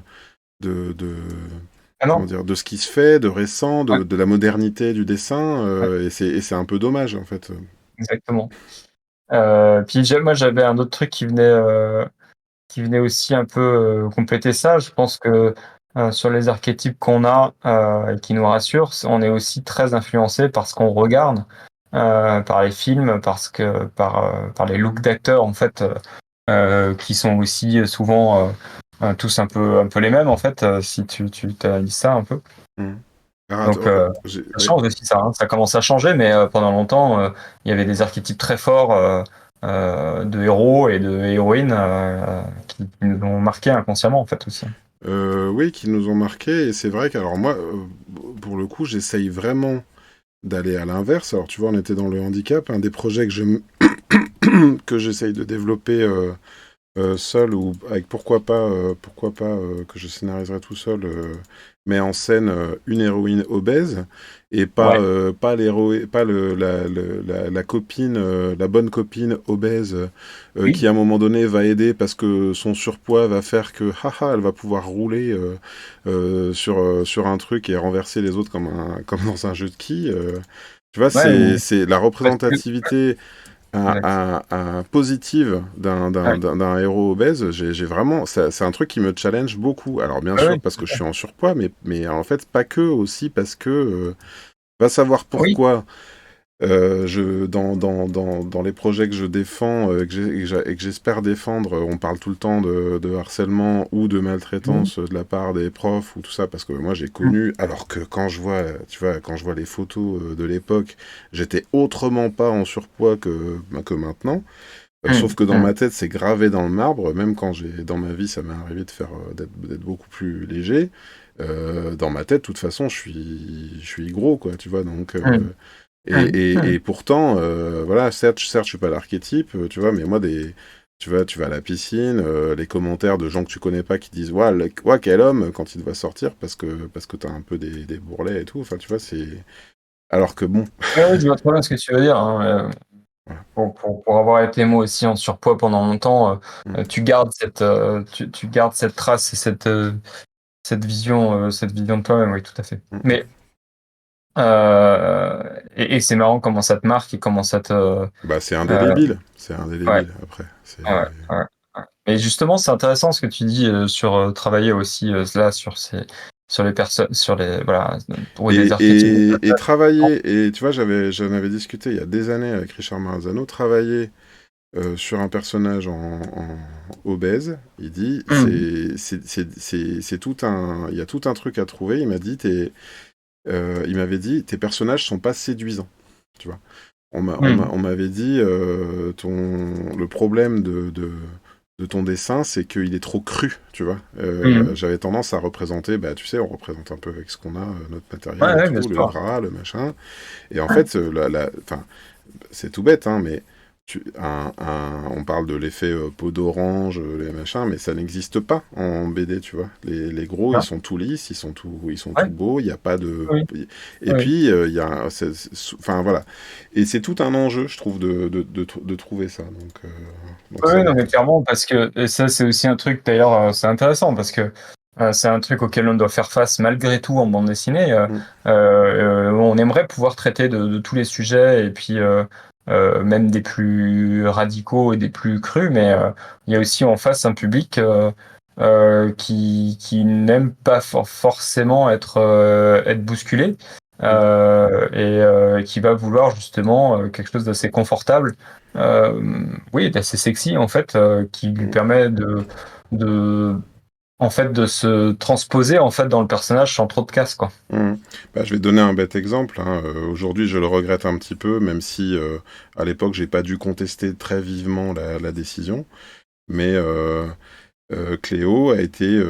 Ah comment non, dire, de ce qui se fait, de récent, ouais, de la modernité du dessin, ouais, et c'est un peu dommage en fait. exactement. Puis moi, j'avais un autre truc qui venait aussi un peu compléter ça. Je pense que sur les archétypes qu'on a et qui nous rassurent, on est aussi très influencé par ce qu'on regarde, par les films, par les looks d'acteurs en fait, qui sont aussi souvent tous un peu les mêmes en fait, si tu t'analyses ça un peu. Mhm. Alors, Donc attends, ça ouais. change aussi ça, hein. Ça commence à changer, mais pendant longtemps, il y avait des archétypes très forts de héros et de héroïnes qui nous ont marqués inconsciemment en fait aussi. Oui, qui nous ont marqué, et c'est vrai qu'alors moi, pour le coup, j'essaye vraiment d'aller à l'inverse. Alors tu vois, on était dans le handicap, un des projets que j'essaye de développer seul, ou avec pourquoi pas que je scénariserai tout seul, met en scène une héroïne obèse, et Ouais. pas pas la copine, la bonne copine obèse, qui Oui. à un moment donné va aider parce que son surpoids va faire que haha, elle va pouvoir rouler sur un truc et renverser les autres comme dans un jeu de quilles. Tu vois, Ouais, ou c'est la parce que représentativité exact. positive Ouais. d'un héros obèse. J'ai vraiment, c'est un truc qui me challenge beaucoup. Alors bien Ouais, sûr ouais, parce tout que je à suis fait. en surpoids, mais en fait pas que, aussi parce que va savoir Oui. pourquoi. Dans les projets que je défends, et que j'espère défendre, on parle tout le temps de harcèlement ou de Mmh. maltraitance de la part des profs ou tout ça, parce que moi j'ai Mmh. connu, alors que quand je vois, tu vois, quand je vois les photos de l'époque, j'étais autrement pas en surpoids que maintenant. Sauf Mmh. que dans Mmh. ma tête, c'est gravé dans le marbre, même quand dans ma vie, ça m'est arrivé d'être beaucoup plus léger. Dans ma tête, de toute façon, je suis gros, quoi, tu vois, donc, Mmh. Mmh. et Mmh. pourtant, voilà, certes, je suis pas l'archétype, tu vois, mais moi, tu vas à la piscine, les commentaires de gens que tu connais pas qui disent, ouah, quel homme, quand il doit sortir, parce que t'as un peu des bourrelets et tout, enfin, tu vois, c'est. Alors que bon. Ouais, ouais, je vois très bien ce que tu veux dire, hein, Voilà. pour avoir été moi aussi en surpoids pendant longtemps, Mm, tu gardes cette trace et cette vision de toi-même, oui, tout à fait. mm, mm. Mais et c'est marrant comment ça te marque et comment ça te, Bah, heu, c'est ouais, indélébile, après. C'est. ouais, ouais, ouais. Et justement, c'est intéressant ce que tu dis, sur, travailler aussi, là, sur les personnes, sur les voilà, trouver des archétypes de Et personnes. travailler, et tu vois, j'en avais discuté il y a des années avec Richard Marzano, travailler sur un personnage en obèse, il dit, Mmh. c'est tout un, il y a tout un truc à trouver. Il m'a dit, il m'avait dit, tes personnages sont pas séduisants, tu vois. Mmh. On m'avait dit, le problème de ton dessin, c'est qu'il est trop cru, tu vois. Mmh. J'avais tendance à représenter, bah, tu sais, on représente un peu avec ce qu'on a, notre Ouais, matériel et ouais, bien tout, le sûr. bras, le machin. Et en fait, enfin, c'est tout bête, hein, mais on parle de l'effet peau d'orange, les machins, mais ça n'existe pas en BD, tu vois. Les gros, ils Non? sont tout lisses, ils sont tout Ouais, beaux, il n'y a pas de. oui, Et oui. puis, il y a. Enfin, voilà. Et c'est tout un enjeu, je trouve, de trouver ça. Donc Oui, ça oui, non, mais m'intéresse. clairement, parce que et ça, c'est aussi un truc d'ailleurs, c'est intéressant parce que, c'est un truc auquel on doit faire face malgré tout en bande dessinée, Mm, on aimerait pouvoir traiter de tous les sujets et puis, même des plus radicaux et des plus crus, mais, il y a aussi en face un public, qui n'aime pas forcément être bousculé, mm, qui va vouloir justement, quelque chose d'assez confortable. Oui, d'assez sexy en fait, qui lui mm, permet de en fait, de se transposer en fait dans le personnage sans trop de casse, quoi. mm. Bah, je vais te donner un bête exemple, hein. Aujourd'hui, je le regrette un petit peu, même si à l'époque, j'ai pas dû contester très vivement la décision. Mais Cléo a été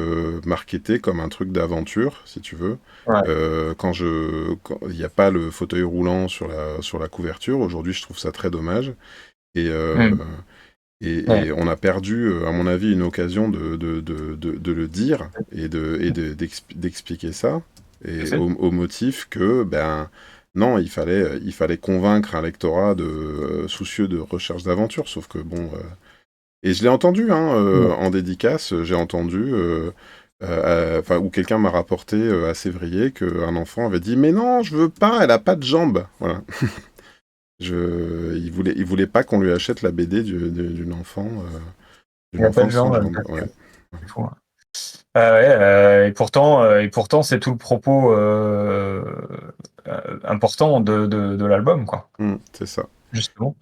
marketé comme un truc d'aventure, si tu veux. Ouais. Il n'y a pas le fauteuil roulant sur la couverture, aujourd'hui je trouve ça très dommage. Et, Mm. Ouais. et on a perdu, à mon avis, une occasion de le dire d'expliquer ça, Tout à et fait. au motif que, ben, non, il fallait convaincre un lectorat soucieux de recherche d'aventure, sauf que bon. Et je l'ai entendu, hein, Ouais. en dédicace, j'ai entendu, enfin, où quelqu'un m'a rapporté à Sévrier qu'un enfant avait dit: Mais non, je veux pas, elle a pas de jambes. Voilà. Il voulait pas qu'on lui achète la BD Il d'une n'y a pas enfant de sans genre. jambes. Ouais. C'est fou, hein. Ouais, et pourtant, c'est tout le propos important de l'album, quoi, C'est ça. justement.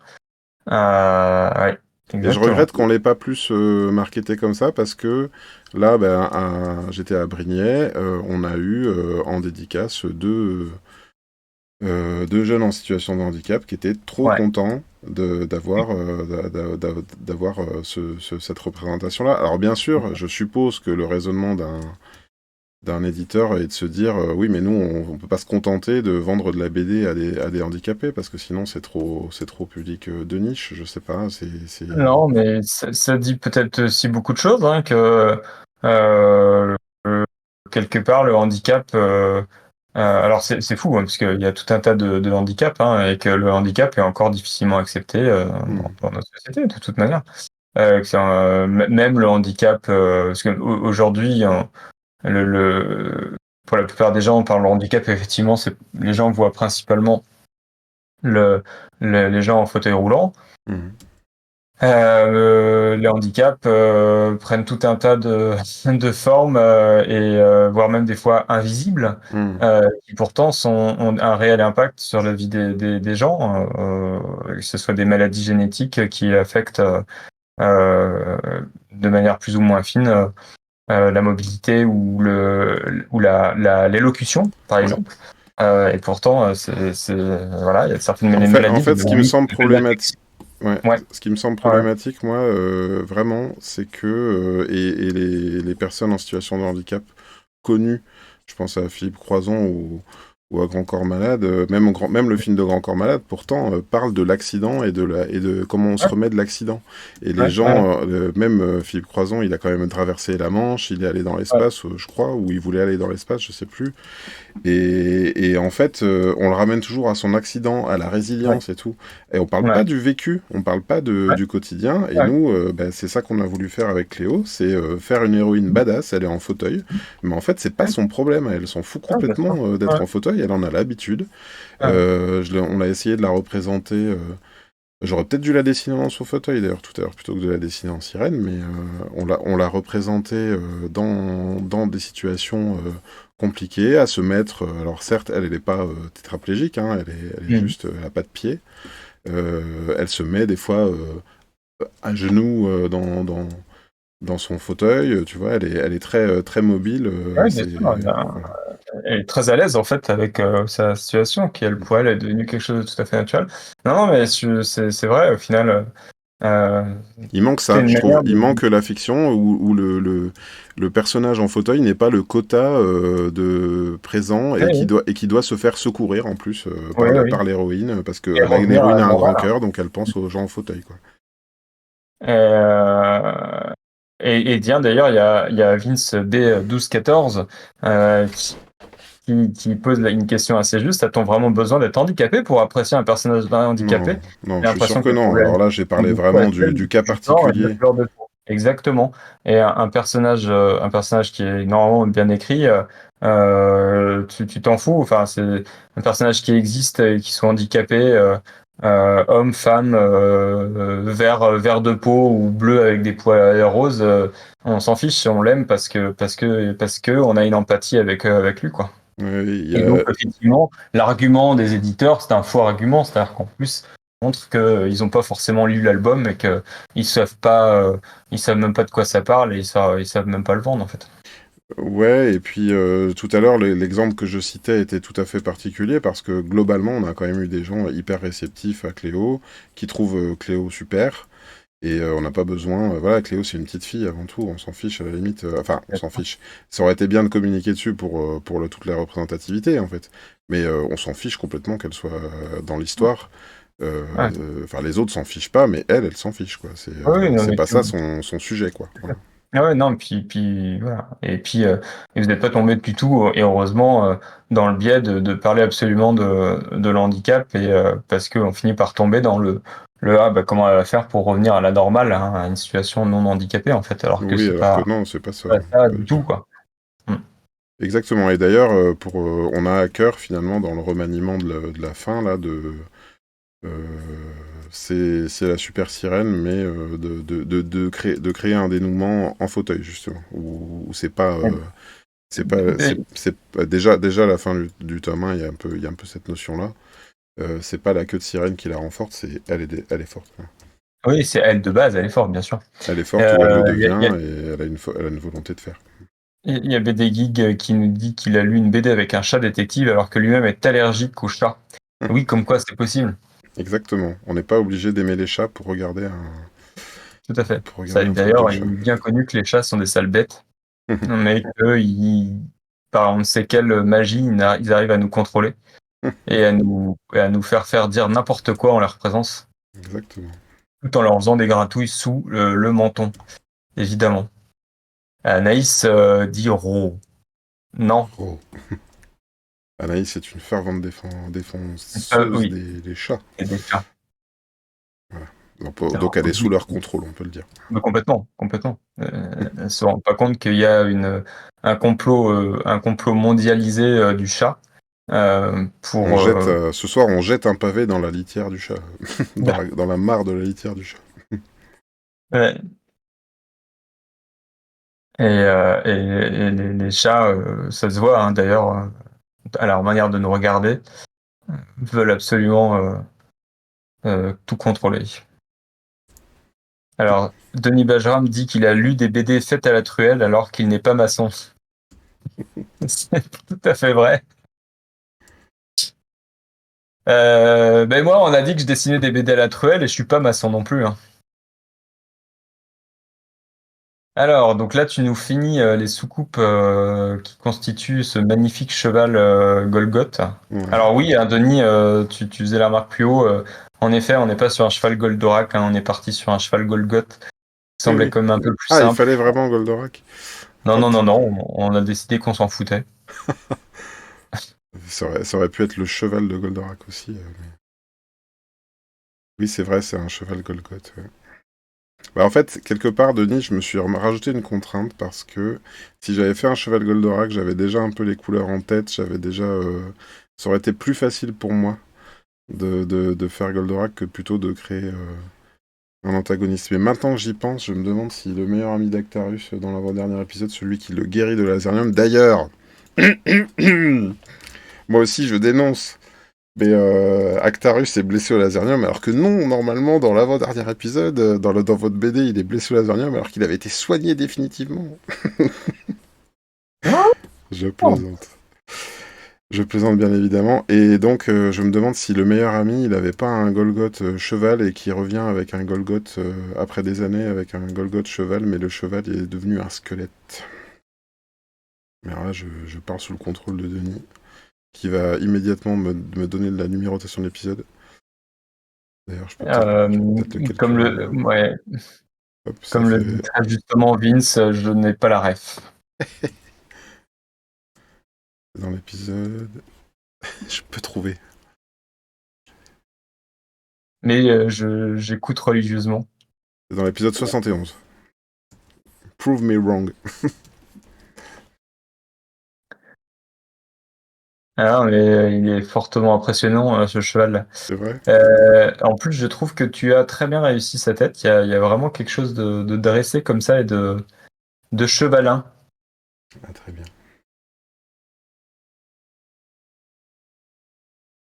Ouais, Et je exactement. regrette qu'on l'ait pas plus marketé comme ça parce que là, ben, j'étais à Brignais, on a eu en dédicace deux jeunes en situation de handicap qui étaient trop Ouais. contents d'avoir cette représentation-là. Alors bien sûr, je suppose que le raisonnement d'un éditeur est de se dire oui, mais nous, on peut pas se contenter de vendre de la BD à des handicapés parce que sinon c'est trop public de niche, je sais pas. Non, mais ça dit peut-être aussi beaucoup de choses, hein, que euh, quelque part le handicap. Alors c'est fou, hein, parce qu'il y a tout un tas de handicaps, hein, et que le handicap est encore difficilement accepté Hmm. dans notre société de toute manière. Même le handicap, parce qu'aujourd'hui, pour la plupart des gens, on parle de handicap, effectivement, les gens voient principalement les gens en fauteuil roulant. Hmm. Les handicaps prennent tout un tas de formes et voire même des fois invisibles, Hmm. qui pourtant ont un réel impact sur la vie des gens, que ce soit des maladies génétiques qui affectent euh, de manière plus ou moins fine la mobilité ou l'élocution, par Ouais. exemple. Et pourtant, voilà, il y a certaines En maladies de fait, ce qui me l'oubli semble qui appellent l'affection. problématique, ouais, Ouais, ce qui me semble ouais, problématique, moi, vraiment, c'est que et les personnes en situation de handicap connues, je pense à Philippe Croison ou à Grand Corps Malade, même le film de Grand Corps Malade, pourtant, parle de l'accident et de comment on se ouais, remet de l'accident. Et les ouais, ouais, gens, même Philippe Croison, il a quand même traversé la Manche, il est allé dans ouais, l'espace, je crois, ou il voulait aller dans l'espace, je sais plus. Et en fait, on le ramène toujours à son accident, à la ouais, résilience et tout. Et on parle pas ouais, du vécu, on parle pas ouais, du quotidien. Et ouais, nous, ben, c'est ça qu'on a voulu faire avec Cléo, c'est faire une héroïne badass. Elle est en fauteuil, mais en fait, c'est pas ouais, son problème. Elle s'en fout ouais, bien sûr. complètement d'être Ouais, en fauteuil. Elle en a l'habitude. ouais, On a essayé de la représenter. J'aurais peut-être dû la dessiner dans son fauteuil d'ailleurs tout à l'heure plutôt que de la dessiner en sirène, mais on l'a représentée dans des situations compliquées, à se mettre. Alors certes, elle n'est pas tétraplégique, hein, elle est mhm. juste, elle n'a pas de pied. Elle se met des fois à genoux dans son fauteuil, tu vois, elle est très, très mobile. Ouais, bien sûr. Voilà. Elle est très à l'aise en fait avec sa situation, qui elle pour elle est devenue quelque chose de tout à fait naturel. Non, non, mais c'est vrai. Au final, euh, Il manque c'est ça, une je trouve. manière Il de. manque la fiction où le personnage en fauteuil n'est pas le quota de présent Oui, oui, et qui doit se faire secourir en plus oui, oui. par l'héroïne, parce que Et revenir à l'héroïne la a un grand normale. cœur, donc elle pense aux gens en fauteuil, quoi. Euh, et tiens, d'ailleurs, il y a Vince B1214 qui pose une question assez juste. A-t-on vraiment besoin d'être handicapé pour apprécier un personnage handicapé? Non, non, J'ai je suis sûr l'impression que que le non. problème Alors là, j'ai sont parlé beaucoup vraiment actuels du cas du genre et de la particulier. couleur de peau. Exactement. Et un personnage qui est normalement bien écrit, tu t'en fous. Enfin, c'est un personnage qui existe et qui soit handicapé, homme, femme, vert de peau ou bleu avec des poils roses. On s'en fiche, on l'aime parce que on a une empathie avec lui, quoi. Oui, il y Et donc, a, effectivement, l'argument des éditeurs, c'est un faux argument, c'est-à-dire qu'en plus, ils montrent qu'ils n'ont pas forcément lu l'album et qu'ils savent pas, ils savent même pas de quoi ça parle et ils savent même pas le vendre, en fait. Ouais, et puis tout à l'heure, l'exemple que je citais était tout à fait particulier parce que globalement, on a quand même eu des gens hyper réceptifs à Cléo, qui trouvent Cléo super. Et on n'a pas besoin. Voilà, Cléo, c'est une petite fille avant tout. On s'en fiche à la limite. Enfin, on s'en fiche. Ça aurait été bien de communiquer dessus pour toute la représentativité, en fait. Mais on s'en fiche complètement qu'elle soit dans l'histoire. Ouais. Enfin, les autres s'en fichent pas, mais elle s'en fiche, quoi. Oui, non, C'est mais pas ça son sujet, quoi. Voilà. ah ouais, non, puis voilà. Et puis, et vous n'êtes pas tombé du tout, et heureusement, dans le biais de parler absolument de l'handicap, et parce qu'on finit par tomber dans ah, bah, comment elle va faire pour revenir à la normale, hein, à une situation non handicapée, en fait, alors que Oui, alors que non, c'est pas ça. pas ça Pas du du tout. tout, quoi. Mm. Exactement. Et d'ailleurs, on a à cœur, finalement, dans le remaniement de la fin, là, Euh, c'est la super sirène, mais de créer un dénouement en fauteuil, justement. Où c'est pas. Déjà à la fin du tome 1, il y a un peu cette notion-là. C'est pas la queue de sirène qui la renforce, elle est forte, quoi. Oui, c'est elle de base, elle est forte, bien sûr. Elle est forte ou elle le Il y a, il y a- devient et elle a une volonté de faire. il y a BD Geek qui nous dit qu'il a lu une BD avec un chat détective alors que lui-même est allergique au chat. Oui, comme quoi c'est possible. Exactement. On n'est pas obligé d'aimer les chats Tout à fait. pour Ça, regarder un truc de d'ailleurs, il chat. est bien connu que les chats sont des sales bêtes, mais que par on ne sait quelle magie, ils arrivent à nous contrôler et à nous faire dire n'importe quoi en leur présence, Exactement. tout en leur faisant des gratouilles sous le menton, évidemment. Anaïs dit Ro. Non. Oh. Anaïs est une fervente défenseuse Oui, des chats. et des chats. Voilà. Alors, Donc elle est sous leur contrôle, on peut le dire. mais complètement, complètement. Elle se rend pas compte qu'il y a un complot mondialisé du chat pour. Ce soir, on jette un pavé dans la litière du chat, dans la mare de la litière du chat. Ouais. Et les chats, ça se voit hein, d'ailleurs à leur manière de nous regarder, veulent absolument tout contrôler. Alors, Denis Bajram dit qu'il a lu des BD faites à la truelle alors qu'il n'est pas maçon. C'est tout à fait vrai. Ben moi, on a dit que je dessinais des BD à la truelle et je suis pas maçon non plus. Hein. Alors, donc là, tu nous finis les soucoupes qui constituent ce magnifique cheval Golgoth. Ouais. Alors oui, hein, Denis, tu faisais la remarque plus haut. En effet, on n'est pas sur un cheval Goldorak, hein, on est parti sur un cheval Golgoth. Qui Oui, semblait oui. comme un peu plus Ah, il simple. fallait vraiment Goldorak. Non, Oh, non, non, non, on a décidé qu'on s'en foutait. ça aurait pu être le cheval de Goldorak aussi. Mais... Oui, c'est vrai, c'est un cheval Golgoth. Ouais. Bah, en fait, quelque part, Denis, je me suis rajouté une contrainte parce que si j'avais fait un cheval Goldorak, j'avais déjà un peu les couleurs en tête, j'avais déjà... ça aurait été plus facile pour moi de faire Goldorak que plutôt de créer un antagoniste. Mais maintenant que j'y pense, je me demande si le meilleur ami d'Actarus dans l'avant-dernier épisode, celui qui le guérit de Lasernium, d'ailleurs, moi aussi je dénonce, mais Actarus est blessé au Lasernium, alors que non, normalement, dans l'avant-dernier épisode, dans votre BD, il est blessé au Lasernium, alors qu'il avait été soigné définitivement. Je plaisante. Je plaisante bien évidemment. Et donc, je me demande si le meilleur ami, il n'avait pas un Golgoth cheval et qui revient avec un Golgoth après des années avec un Golgoth cheval, mais le cheval est devenu un squelette. Mais alors là, je pars sous le contrôle de Denis, qui va immédiatement me donner la numérotation de l'épisode. D'ailleurs, je peux peut-être le Comme calculer. le, ouais, Hop, ça comme le dit fait... très justement Vince, je n'ai pas la ref. Dans l'épisode... je peux trouver. Mais j'écoute religieusement. C'est dans l'épisode 71. Prove me wrong. Ah, mais il est fortement impressionnant, ce cheval. C'est vrai? En plus, je trouve que tu as très bien réussi sa tête. Il y a vraiment quelque chose de dressé comme ça et de chevalin. Ah, très bien.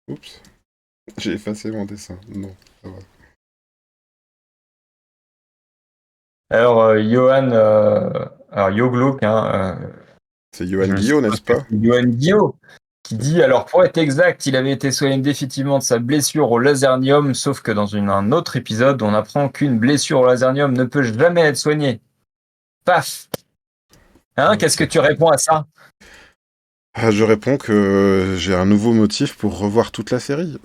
Oups. J'ai effacé mon dessin. Non, ça va. Alors, Johan, alors Yo Glauque, hein, C'est Johan je Guillot, suppose n'est-ce que pas? c'est Johan Guillaume. qui dit alors pour être exact, il avait été soigné définitivement de sa blessure au lasernium, sauf que dans un autre épisode, on apprend qu'une blessure au lasernium ne peut jamais être soignée. Paf. Hein, qu'est-ce que tu réponds à ça? Ah, je réponds que j'ai un nouveau motif pour revoir toute la série.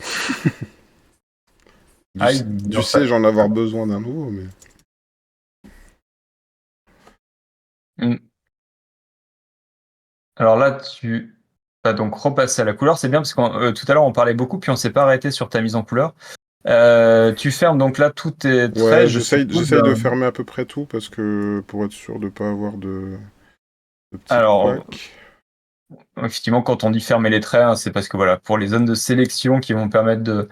Aïe, Du sais, j'en avoir besoin d'un nouveau, mais... Alors là, tu vas donc repasser à la couleur. C'est bien parce que tout à l'heure, on parlait beaucoup, puis on s'est pas arrêté sur ta mise en couleur. Tu fermes donc là tous tes traits, Ouais, je suppose. j'essaye de fermer à peu près tout, parce que pour être sûr de pas avoir de petits Alors, couacs. effectivement, quand on dit fermer les traits, hein, c'est parce que voilà, pour les zones de sélection qui vont permettre de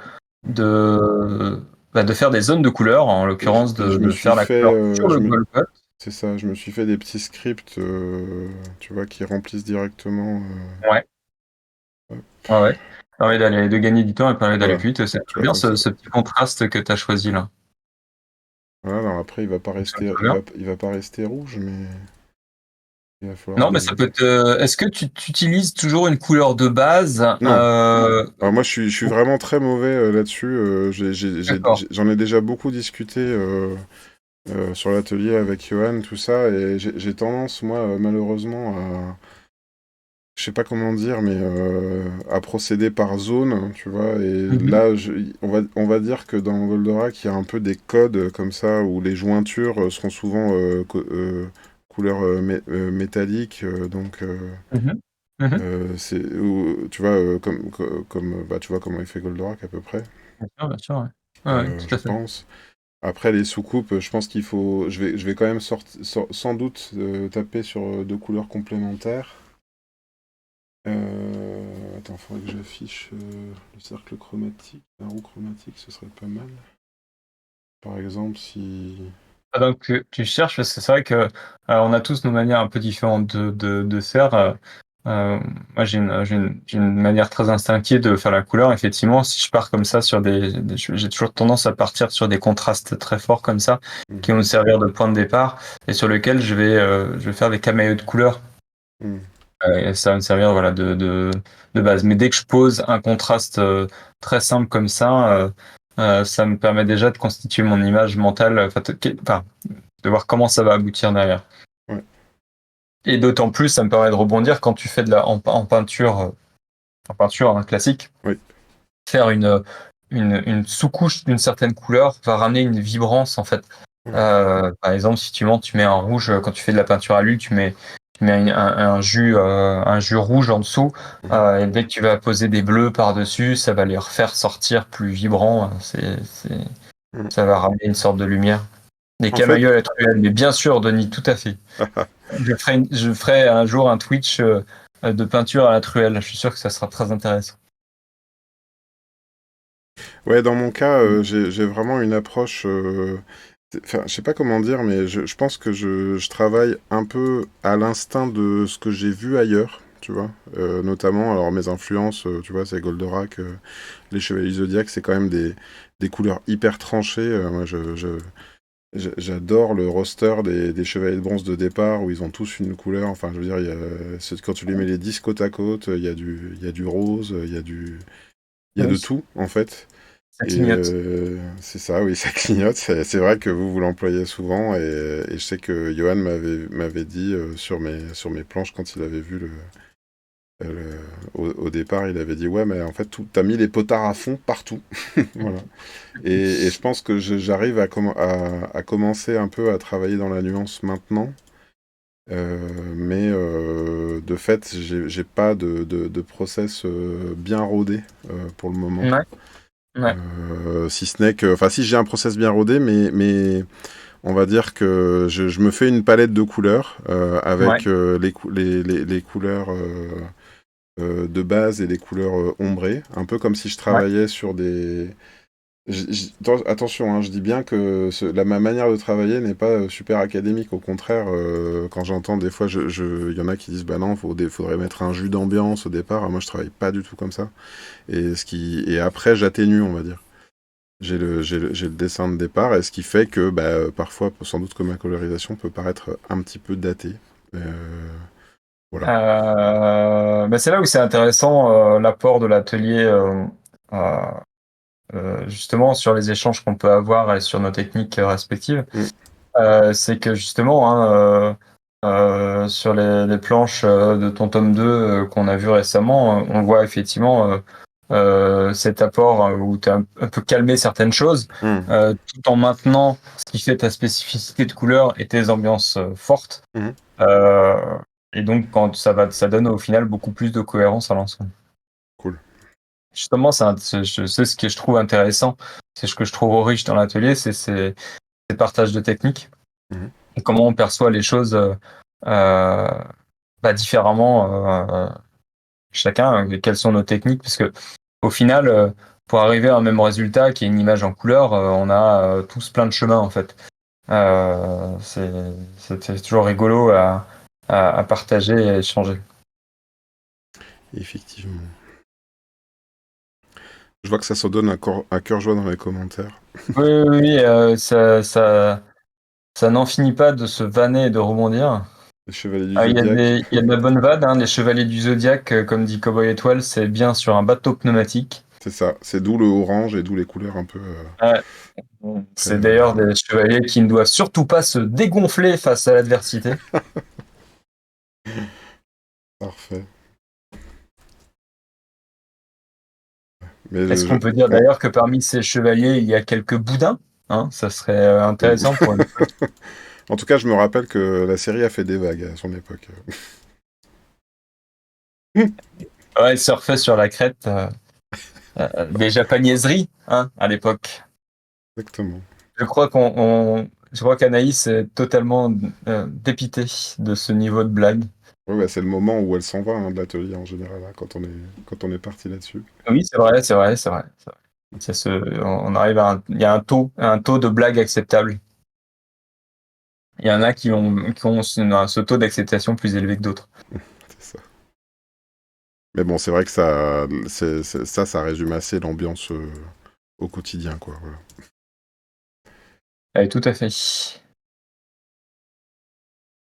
faire des zones de couleur, en l'occurrence Et je me de suis faire la fait... couleur sur le goalpot. C'est ça, je me suis fait des petits scripts, tu vois, qui remplissent directement... Ouais, ouais. Ça permet de gagner du temps et permet d'aller Voilà, plus vite. C'est tu très vois, bien comme ça. ce petit contraste que tu as choisi là. Voilà, alors après, il va pas Ça fonctionne rester, très bien. il va pas rester rouge, mais il va falloir Non, mais ça peut être. Est-ce que tu utilises toujours une couleur de base Non. Alors moi, je suis vraiment très mauvais là-dessus. D'accord. J'en ai déjà beaucoup discuté sur l'atelier avec Johan, tout ça, et j'ai tendance, moi, malheureusement, à... Je sais pas comment dire, mais à procéder par zone, tu vois. Et Mhm. là, on va dire que dans Goldorak, il y a un peu des codes comme ça, où les jointures seront souvent couleur métallique, donc... Mhm. Mhm. tu vois, bah, tu vois comment il fait Goldorak à peu près, Bien sûr, ouais. Ouais, ouais, tout je à fait. pense. Après, les sous-coupes, je pense qu'il faut. Je vais quand même sans doute taper sur deux couleurs complémentaires. Attends, il faudrait que j'affiche le cercle chromatique. La roue chromatique, ce serait pas mal. Par exemple, si. Ah, donc tu cherches, parce que c'est vrai que on a tous nos manières un peu différentes de faire. Moi, j'ai une manière très instinctive de faire la couleur. Effectivement, si je pars comme ça sur j'ai toujours tendance à partir sur des contrastes très forts comme ça, qui vont me servir de point de départ et sur lequel je vais faire des caméos de couleurs. Mhm. Et ça va me servir voilà de base. Mais dès que je pose un contraste très simple comme ça me permet déjà de constituer mon image mentale, enfin, de voir comment ça va aboutir derrière. Ouais. Et d'autant plus, ça me permet de rebondir quand tu fais en peinture hein, classique, Oui. faire une sous-couche d'une certaine couleur va ramener une vibrance en fait. Ouais. Par exemple, si tu mets un rouge quand tu fais de la peinture à l'huile, tu mets un jus rouge en dessous, Mhm. et dès que tu vas poser des bleus par-dessus, ça va les refaire sortir plus vibrants. Mhm. Ça va ramener une sorte de lumière. Des En fait, camaïeux à la truelle, mais bien sûr, Denis, tout à fait. Je ferai un jour un Twitch de peinture à la truelle. Je suis sûr que ça sera très intéressant. ouais, dans mon cas, j'ai vraiment une approche. Enfin, je sais pas comment dire, mais je pense que je travaille un peu à l'instinct de ce que j'ai vu ailleurs, tu vois. Notamment, alors mes influences, tu vois, c'est Goldorak, les Chevaliers du Zodiac, c'est quand même des couleurs hyper tranchées. Moi, j'adore le roster des Chevaliers de Bronze de départ où ils ont tous une couleur. Enfin, je veux dire, quand tu les mets les 10 côte à côte, il y a du rose, il y a de Oui, tout, en fait. ça Et clignote. c'est ça, oui, ça clignote. C'est vrai que vous l'employez souvent. Et je sais que Johan m'avait dit sur mes planches quand il avait vu au départ, il avait dit ouais, mais en fait, t'as mis les potards à fond partout. Voilà. Et je pense que j'arrive à commencer un peu à travailler dans la nuance maintenant. Mais de fait, j'ai pas de process bien rodé pour le moment. Ouais, ouais, Si ce n'est que, enfin, si j'ai un process bien rodé, mais on va dire que je me fais une palette de couleurs ouais, avec les couleurs de base et les couleurs ombrées, un peu comme si je ouais. travaillais sur des. Attention, hein, je dis bien que ma manière de travailler n'est pas super académique. Au contraire, quand j'entends des fois, il y en a qui disent bah non, faudrait mettre un jus d'ambiance au départ. Moi, je travaille pas du tout comme ça. Et après, j'atténue, on va dire. J'ai le dessin de départ, et ce qui fait que bah, parfois, sans doute que ma colorisation peut paraître un petit peu datée. Euh, Voilà. C'est là où c'est intéressant, l'apport de l'atelier, euh, justement sur les échanges qu'on peut avoir et sur nos techniques respectives. Mm. C'est que justement, hein, sur les planches de ton tome 2 qu'on a vu récemment, on voit effectivement cet apport où tu as un peu calmé certaines choses, Mm. tout en maintenant ce qui fait ta spécificité de couleur et tes ambiances fortes. Mm. Euh, et donc, quand ça donne au final beaucoup plus de cohérence à l'ensemble. Cool. Justement, c'est ce que je trouve intéressant, c'est ce que je trouve riche dans l'atelier, c'est ces partages de techniques Mm. et comment on perçoit les choses différemment chacun, quelles sont nos techniques, parce que au final, pour arriver à un même résultat qui est une image en couleur, on a tous plein de chemins en fait. C'est toujours rigolo à partager et à échanger. Effectivement. Je vois que ça se donne un cœur joie dans les commentaires. Oui, oui, oui, ça n'en finit pas de se vanner et de rebondir. Les chevaliers du Zodiaque. Il y a de la bonne vanne, hein, les chevaliers du Zodiaque, comme dit Cowboy Étoile, c'est bien sur un bateau pneumatique. C'est ça. C'est d'où le orange et d'où les couleurs un peu Ouais. très. C'est d'ailleurs des chevaliers qui ne doivent surtout pas se dégonfler face à l'adversité. Parfait. Mais Est-ce qu'on peut dire ouais. d'ailleurs que parmi ces chevaliers, il y a quelques boudins, hein, ça serait intéressant pour une... En tout cas, je me rappelle que la série a fait des vagues à son époque. Ouais, ils surfaient sur la crête des japonaiseries, hein, à l'époque. Exactement. Je crois qu'Anaïs est totalement dépitée de ce niveau de blague. Ouais, bah, c'est le moment où elle s'en va de l'atelier en général, hein, quand on est parti là-dessus. Oui, c'est vrai, c'est vrai, c'est vrai. C'est vrai. On arrive il y a un taux de blague acceptable. Il y en a qui ont ce taux d'acceptation plus élevé que d'autres. C'est ça. Mais bon, c'est vrai que ça résume assez l'ambiance au quotidien, quoi. Voilà. Oui, tout à fait.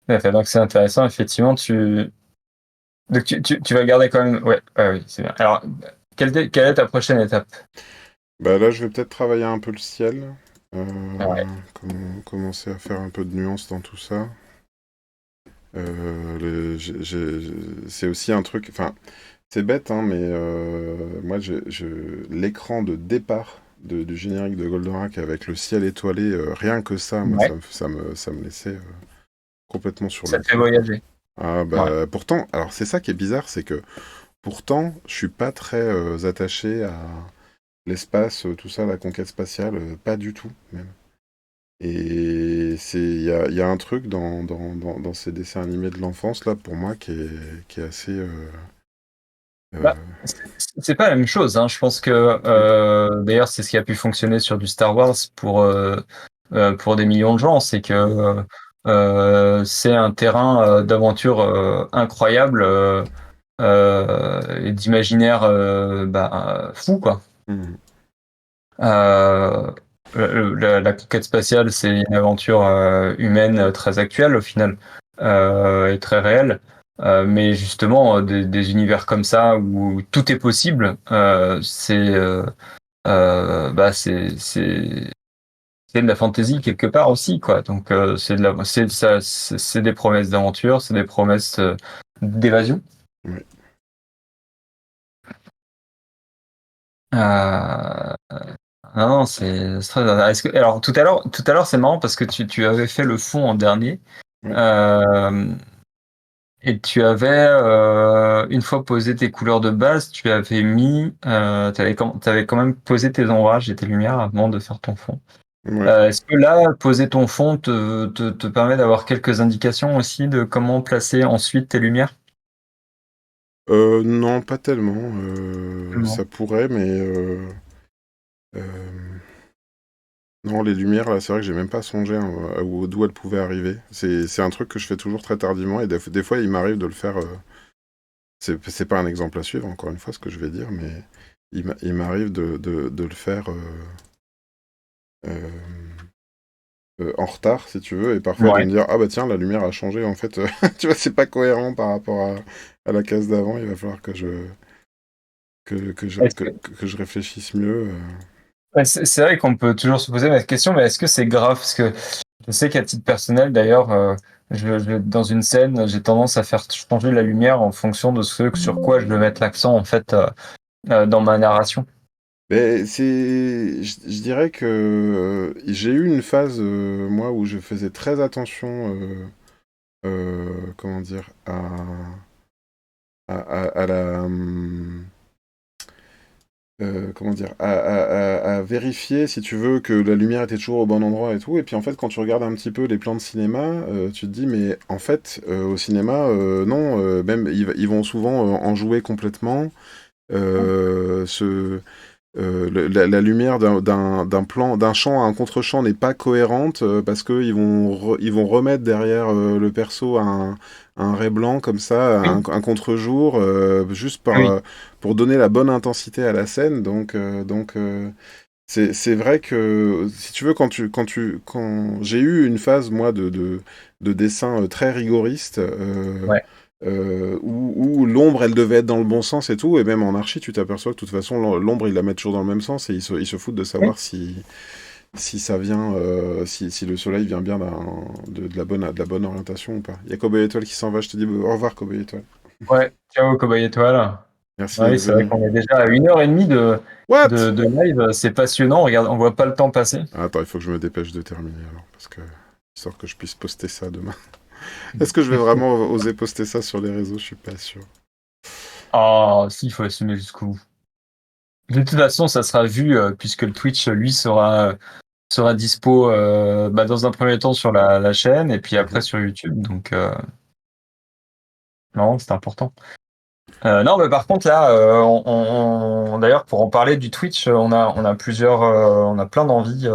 Tout à fait. Donc c'est intéressant, effectivement, donc tu vas garder quand même. Ouais, oui, c'est bien. Alors, quelle est ta prochaine étape? Bah là, je vais peut-être travailler un peu le ciel, Ouais. commencer à faire un peu de nuance dans tout ça. C'est aussi un truc, enfin, c'est bête, hein, mais moi, l'écran de départ du générique de Goldorak avec le ciel étoilé, rien que ça, moi, Ouais. ça me laissait complètement sur Ça le te fait cul, quoi. voyager. Ah Ouais. bah pourtant, alors c'est ça qui est bizarre, c'est que pourtant, je suis pas très attaché à l'espace, tout ça, la conquête spatiale, pas du tout, même. Et il y a un truc dans ces dessins animés de l'enfance, là, pour moi, qui est assez... Bah, euh, c'est pas la même chose, hein. Je pense que d'ailleurs c'est ce qui a pu fonctionner sur du Star Wars pour des millions de gens, c'est que c'est un terrain d'aventure incroyable et d'imaginaire fou quoi. mhm, Euh, la conquête spatiale, c'est une aventure humaine très actuelle au final et très réelle. Mais justement, des univers comme ça où tout est possible, c'est de la fantaisie quelque part aussi, quoi. Donc c'est des promesses d'aventure, c'est des promesses d'évasion. ouais. Euh, non, c'est très. Alors tout à l'heure, c'est marrant parce que tu avais fait le fond en dernier Ouais. euh, et tu avais une fois posé tes couleurs de base, tu avais mis, t'avais quand même posé tes ombrages et tes lumières avant de faire ton fond. Ouais. Est-ce que là, poser ton fond te permet d'avoir quelques indications aussi de comment placer ensuite tes lumières? Non, pas tellement. Non. Ça pourrait, mais... euh, non, les lumières, là, c'est vrai que j'ai même pas songé hein, d'où elles pouvaient arriver. C'est un truc que je fais toujours très tardivement, et des fois, il m'arrive de le faire... c'est pas un exemple à suivre, encore une fois, ce que je vais dire, mais il m'arrive de le faire... euh, en retard, si tu veux, et parfois de me Ouais. dire, ah bah tiens, la lumière a changé, en fait, tu vois, c'est pas cohérent par rapport à la case d'avant, il va falloir Est-ce que- que je réfléchisse mieux. ouais, c'est vrai qu'on peut toujours se poser la question, mais est-ce que c'est grave? Parce que je sais qu'à titre personnel, d'ailleurs, dans une scène, j'ai tendance à faire changer la lumière en fonction de ce sur quoi je veux mettre l'accent, en fait, dans ma narration. Mais je dirais que j'ai eu une phase, moi, où je faisais très attention, comment dire, à la, comment dire, à vérifier, si tu veux, que la lumière était toujours au bon endroit et tout. Et puis en fait, quand tu regardes un petit peu les plans de cinéma, tu te dis, mais en fait, au cinéma, non, même ils vont souvent en jouer complètement. Euh, ce, la lumière d'un plan, d'un champ à un contre-champ n'est pas cohérente parce que ils vont remettre derrière le perso un ray blanc comme ça, Oui, un contre-jour, juste oui, pour donner la bonne intensité à la scène. C'est vrai que si tu veux, quand j'ai eu une phase moi de dessin très rigoriste, ouais. où l'ombre elle devait être dans le bon sens et tout, et même en archi tu t'aperçois que de toute façon l'ombre ils la mettent toujours dans le même sens et ils se foutent de Oui. savoir si ça vient, si le soleil vient bien de la bonne orientation ou pas. Il y a Cowboy Étoile qui s'en va, je te dis au revoir Cowboy Étoile. Ouais, ciao, Cobaye Étoile. Merci Oui, d'être c'est vrai venu. qu'on est déjà à 1 heure et demie What? de live. C'est passionnant. Regarde, on voit pas le temps passer. Ah, attends, il faut que je me dépêche de terminer alors, parce que histoire que je puisse poster ça demain. Est-ce que je vais vraiment oser poster ça sur les réseaux? Je suis pas sûr. Ah, si, il faut assumer jusqu'au bout. De toute façon, ça sera vu puisque le Twitch, lui, sera dispo dans un premier temps sur la chaîne et puis après Mhm. sur YouTube. Donc, non, c'est important. Non, mais par contre, là, d'ailleurs, pour en parler du Twitch, on a plein d'envies.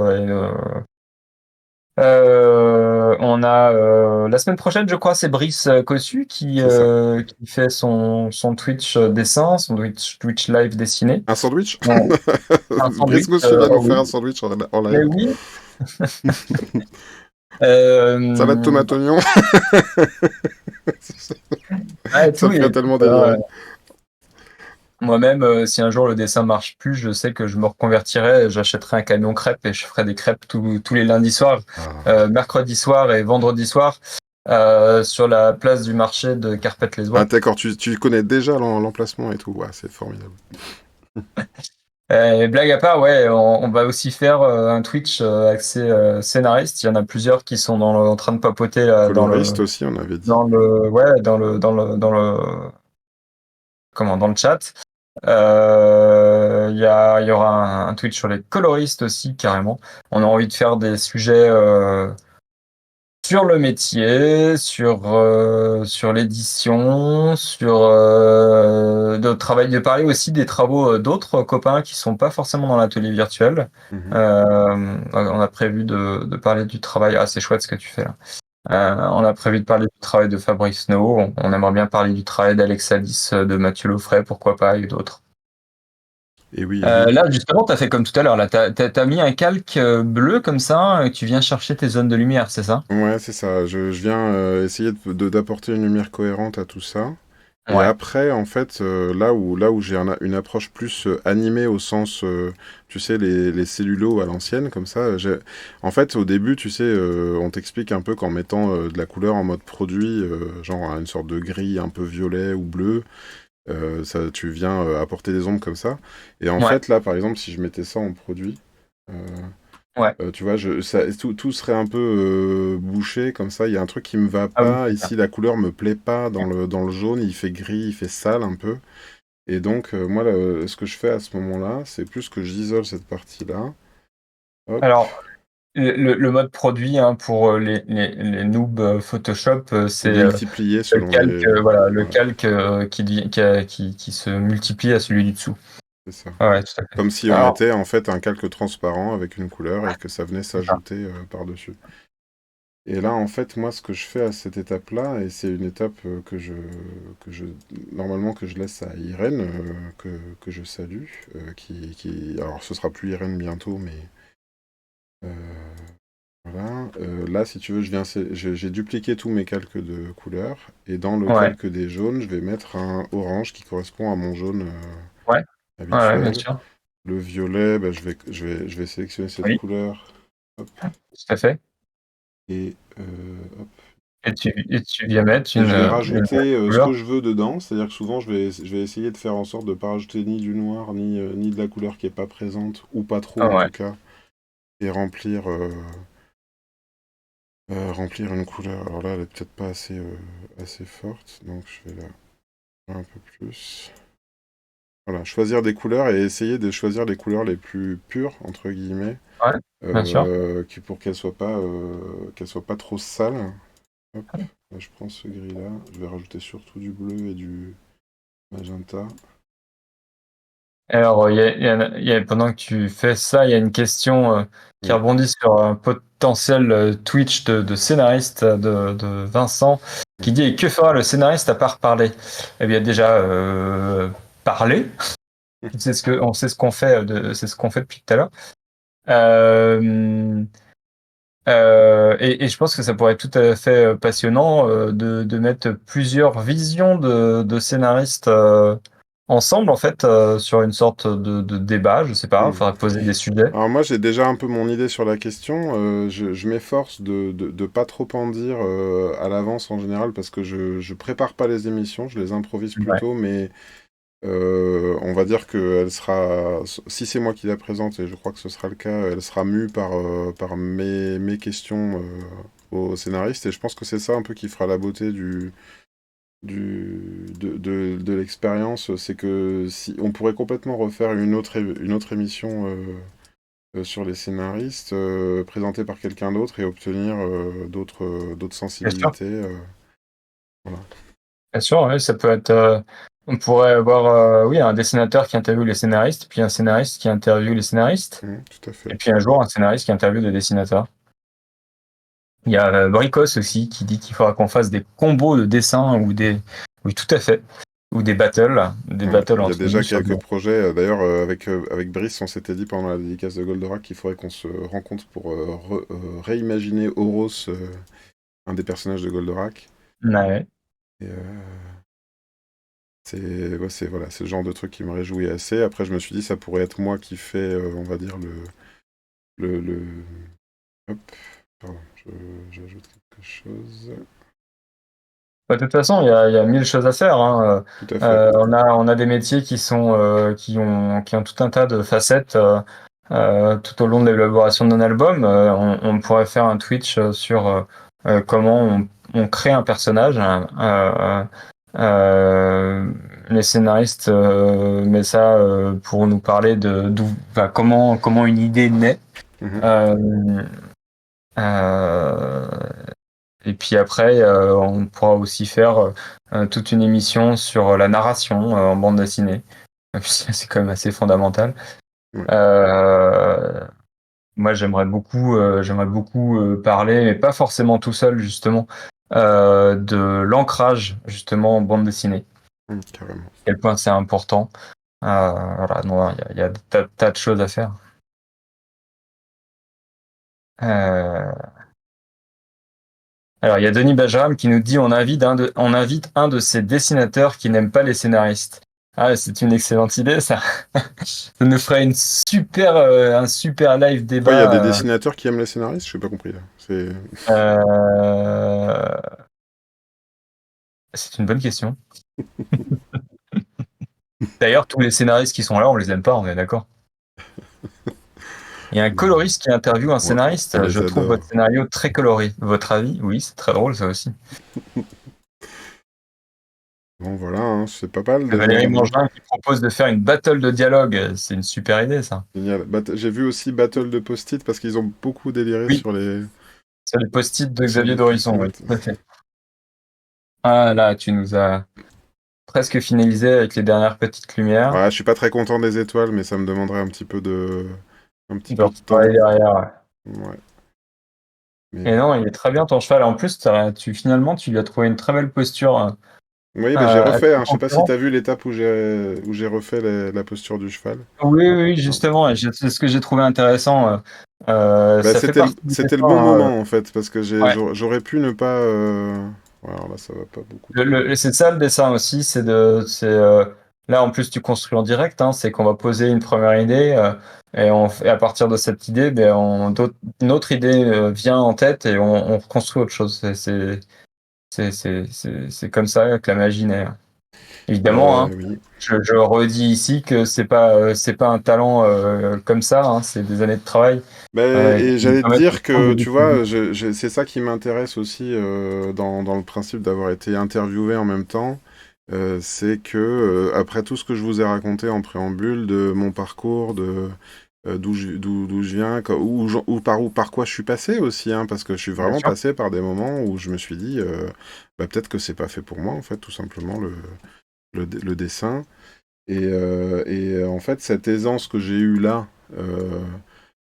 On a la semaine prochaine, je crois, c'est Brice Cossu C'est ça. qui fait son Twitch dessin, son Twitch live dessiné. Un sandwich? On- un Brice sandwich, Monsieur va nous oh faire oui, un sandwich en mais live. oui. Salade Euh, tomate oignon. ouais, Ça tout me ferait et tellement délirer. moi-même, si un jour le dessin marche plus, je sais que je me reconvertirai, j'achèterai un camion crêpes et je ferai des crêpes tous les lundis soirs, Ah. mercredi soir et vendredi soir, sur la place du marché de Ah, Carpette-les-Oies. d'accord, tu connais déjà l'emplacement et tout. Ouais, c'est formidable. Blague à part, ouais, on va aussi faire un Twitch axé scénariste. Il y en a plusieurs qui sont en train de papoter Coloriste aussi, on avait dit. ouais, dans le chat. Il y aura un Twitch sur les coloristes aussi, carrément. On a envie de faire des sujets sur le métier, sur l'édition, de parler aussi des travaux d'autres copains qui sont pas forcément dans l'atelier virtuel. Mhm. On a prévu de parler du travail. Ah, c'est chouette ce que tu fais là. On a prévu de parler du travail de Fabrice Snow. On aimerait bien parler du travail d'Alex Alice, de Mathieu Laufray, pourquoi pas, et d'autres. Et oui, et oui. Là, justement, tu as fait comme tout à l'heure. Là, t'as mis un calque bleu comme ça, et tu viens chercher tes zones de lumière, c'est ça? Ouais, c'est ça. Je viens essayer d'apporter une lumière cohérente à tout ça. Et Ouais. après, en fait, là où j'ai une approche plus animée au sens, tu sais, les cellulos à l'ancienne, comme ça, en fait, au début, tu sais, on t'explique un peu qu'en mettant de la couleur en mode produit, genre une sorte de gris un peu violet ou bleu, ça, tu viens apporter des ombres comme ça. Et en Ouais. fait, là, par exemple, si je mettais ça en produit, euh, Ouais. tu vois, tout serait un peu bouché, comme ça, il y a un truc qui me va Ah oui, pas, c'est ça. ici la couleur me plaît pas dans le jaune, il fait gris, il fait sale un peu. Et donc, moi, ce que je fais à ce moment-là, c'est plus que j'isole cette partie-là. Hop, Alors, le mode produit hein, pour les noobs Photoshop, ou c'est démultiplier le selon calque, les... voilà, le Voilà, calque qui se multiplie à celui du dessous. c'est ça. Ah ouais, tout à fait. Comme si on Alors, mettait en fait un calque transparent avec une couleur et que ça venait c'est ça. s'ajouter par-dessus. Et là, en fait, moi, ce que je fais à cette étape-là, et c'est une étape que je, normalement, que je laisse à Irène, que je salue, alors ce sera plus Irène bientôt, mais euh, voilà. là, si tu veux, j'ai dupliqué tous mes calques de couleurs, et dans le Ouais, calque des jaunes, je vais mettre un orange qui correspond à mon jaune ouais, ouais, bien habituel. sûr. Le violet, bah, je vais sélectionner cette Oui, couleur. Hop, tout à fait. et, hop. Et tu viens mettre Et je vais une rajouter ce que couleur. je veux dedans, c'est-à-dire que souvent je vais essayer de faire en sorte de ne pas rajouter ni du noir, ni de la couleur qui n'est pas présente, ou pas trop Ah en ouais. tout cas, et remplir une couleur. Alors là, elle est peut-être pas assez forte, donc je vais la faire un peu plus. Voilà, choisir des couleurs et essayer de choisir les couleurs les plus pures, entre guillemets, Ouais, bien sûr. pour qu'elles soient pas trop sales. Hop, là, je prends ce gris-là, je vais rajouter surtout du bleu et du magenta. Alors, pendant que tu fais ça, il y a une question qui Oui. rebondit sur un potentiel Twitch de scénariste de Vincent qui dit: que fera le scénariste à part parler? Eh bien, déjà, parler. On sait ce qu'on fait, c'est ce qu'on fait depuis tout à l'heure. Euh, et je pense que ça pourrait être tout à fait passionnant de mettre plusieurs visions de scénaristes ensemble, en fait, sur une sorte de débat. Je sais pas, il Hmm. faudrait poser des sujets. Alors moi j'ai déjà un peu mon idée sur la question. Je m'efforce de pas trop en dire à l'avance en général parce que je prépare pas les émissions, je les improvise Ouais, plutôt, mais on va dire que elle sera, si c'est moi qui la présente, et je crois que ce sera le cas, elle sera mue par mes questions au scénariste, et je pense que c'est ça un peu qui fera la beauté de l'expérience, c'est que si on pourrait complètement refaire une autre émission sur les scénaristes, présentée par quelqu'un d'autre et obtenir d'autres bien sûr. sensibilités. Voilà. Bien sûr, oui, ça peut être. On pourrait avoir, oui, un dessinateur qui interviewe les scénaristes, puis un scénariste qui interviewe les scénaristes, Tout à et fait. puis un jour un scénariste qui interviewe les dessinateurs. Il y a Bricos aussi qui dit qu'il faudra qu'on fasse des combos de dessins oui, tout à fait, ou des Ouais. battles Il y a entre nous déjà sur quelques projets. D'ailleurs, avec Brice, on s'était dit pendant la dédicace de Goldorak qu'il faudrait qu'on se rencontre pour réimaginer Oros, un des personnages de Goldorak. Ouais. Et, ouais, voilà, c'est le genre de truc qui me réjouit assez. Après, je me suis dit, ça pourrait être moi qui fais, on va dire, le... Hop, pardon, j'ajoute quelque chose. Bah, de toute façon, il y a mille choses à faire, hein. Tout à fait. On a des métiers qui ont tout un tas de facettes tout au long de l'élaboration d'un album. On pourrait faire un Twitch sur comment on crée un personnage. Les scénaristes mais ça pour nous parler enfin, comment une idée naît. Mhm. Euh, euh, et puis après, on pourra aussi faire toute une émission sur la narration en bande dessinée. C'est quand même assez fondamental. Ouais. Euh, Moi, j'aimerais beaucoup parler, mais pas forcément tout seul, justement, de l'ancrage, justement, en bande dessinée. Carrément. À quel point c'est important. Voilà, non, il y a des tas de choses à faire. Euh, Alors, il y a Denis Bajram qui nous dit on invite un de ces dessinateurs qui n'aime pas les scénaristes. Ah, c'est une excellente idée, ça. Ça nous ferait un super live Pourquoi il y a des débat. dessinateurs qui aiment les scénaristes? Je n'ai pas compris là. Euh, C'est une bonne question. D'ailleurs, tous les scénaristes qui sont là, on les aime pas, on est d'accord. Il y a un coloriste qui interviewe un Ouais, on scénariste. Je les trouve votre adore. scénario très coloré. Votre avis? Oui, c'est très drôle, ça aussi. Bon, voilà, hein, c'est pas mal. Valérie Mangin qui propose de faire une battle de dialogue. C'est une super idée, ça. Génial. J'ai vu aussi Battle de Post-it parce qu'ils ont beaucoup déliré Oui, c'est le post-it de sur Xavier les Dorisson, oui, post-it. tout à fait. Ah là, tu nous as presque finalisé avec les dernières petites lumières. Ouais, je suis pas très content des étoiles, mais ça me demanderait un petit Tu dois peu de temps. retravailler derrière. Ouais. Ouais. Mais Et non, il est très bien ton cheval. En plus, finalement, tu lui as trouvé une très belle posture oui, bah, j'ai assez refait, hein. Je sais pas si concurrente. t'as vu l'étape où j'ai refait la posture du cheval. Oui, oui, oui, Non. justement, c'est ce que j'ai trouvé intéressant. Bah, Ça fait partie du c'était le dessin, bon hein. moment en fait, parce que Ouais. j'aurais pu ne pas. Ouais, alors là, ça va pas beaucoup trop. C'est ça le dessin aussi, là en plus tu construis en direct, hein, c'est qu'on va poser une première idée et à partir de cette idée, une autre idée vient en tête et on reconstruit autre chose. C'est comme ça que la magie naît, hein. Évidemment, hein, Oui. je redis ici que c'est pas un talent comme ça, hein, c'est des années de travail Bah, qui et nous j'allais te permettent de dire prendre que, des tu vois, décisions. c'est ça qui m'intéresse aussi dans le principe d'avoir été interviewé en même temps. C'est que, après tout ce que je vous ai raconté en préambule de mon parcours, de d'où je viens, par quoi je suis passé aussi, hein, parce que je suis Bien vraiment sûr. passé par des moments où je me suis dit, bah, peut-être que c'est pas fait pour moi, en fait, tout simplement, le dessin. En fait, cette aisance que j'ai eue là,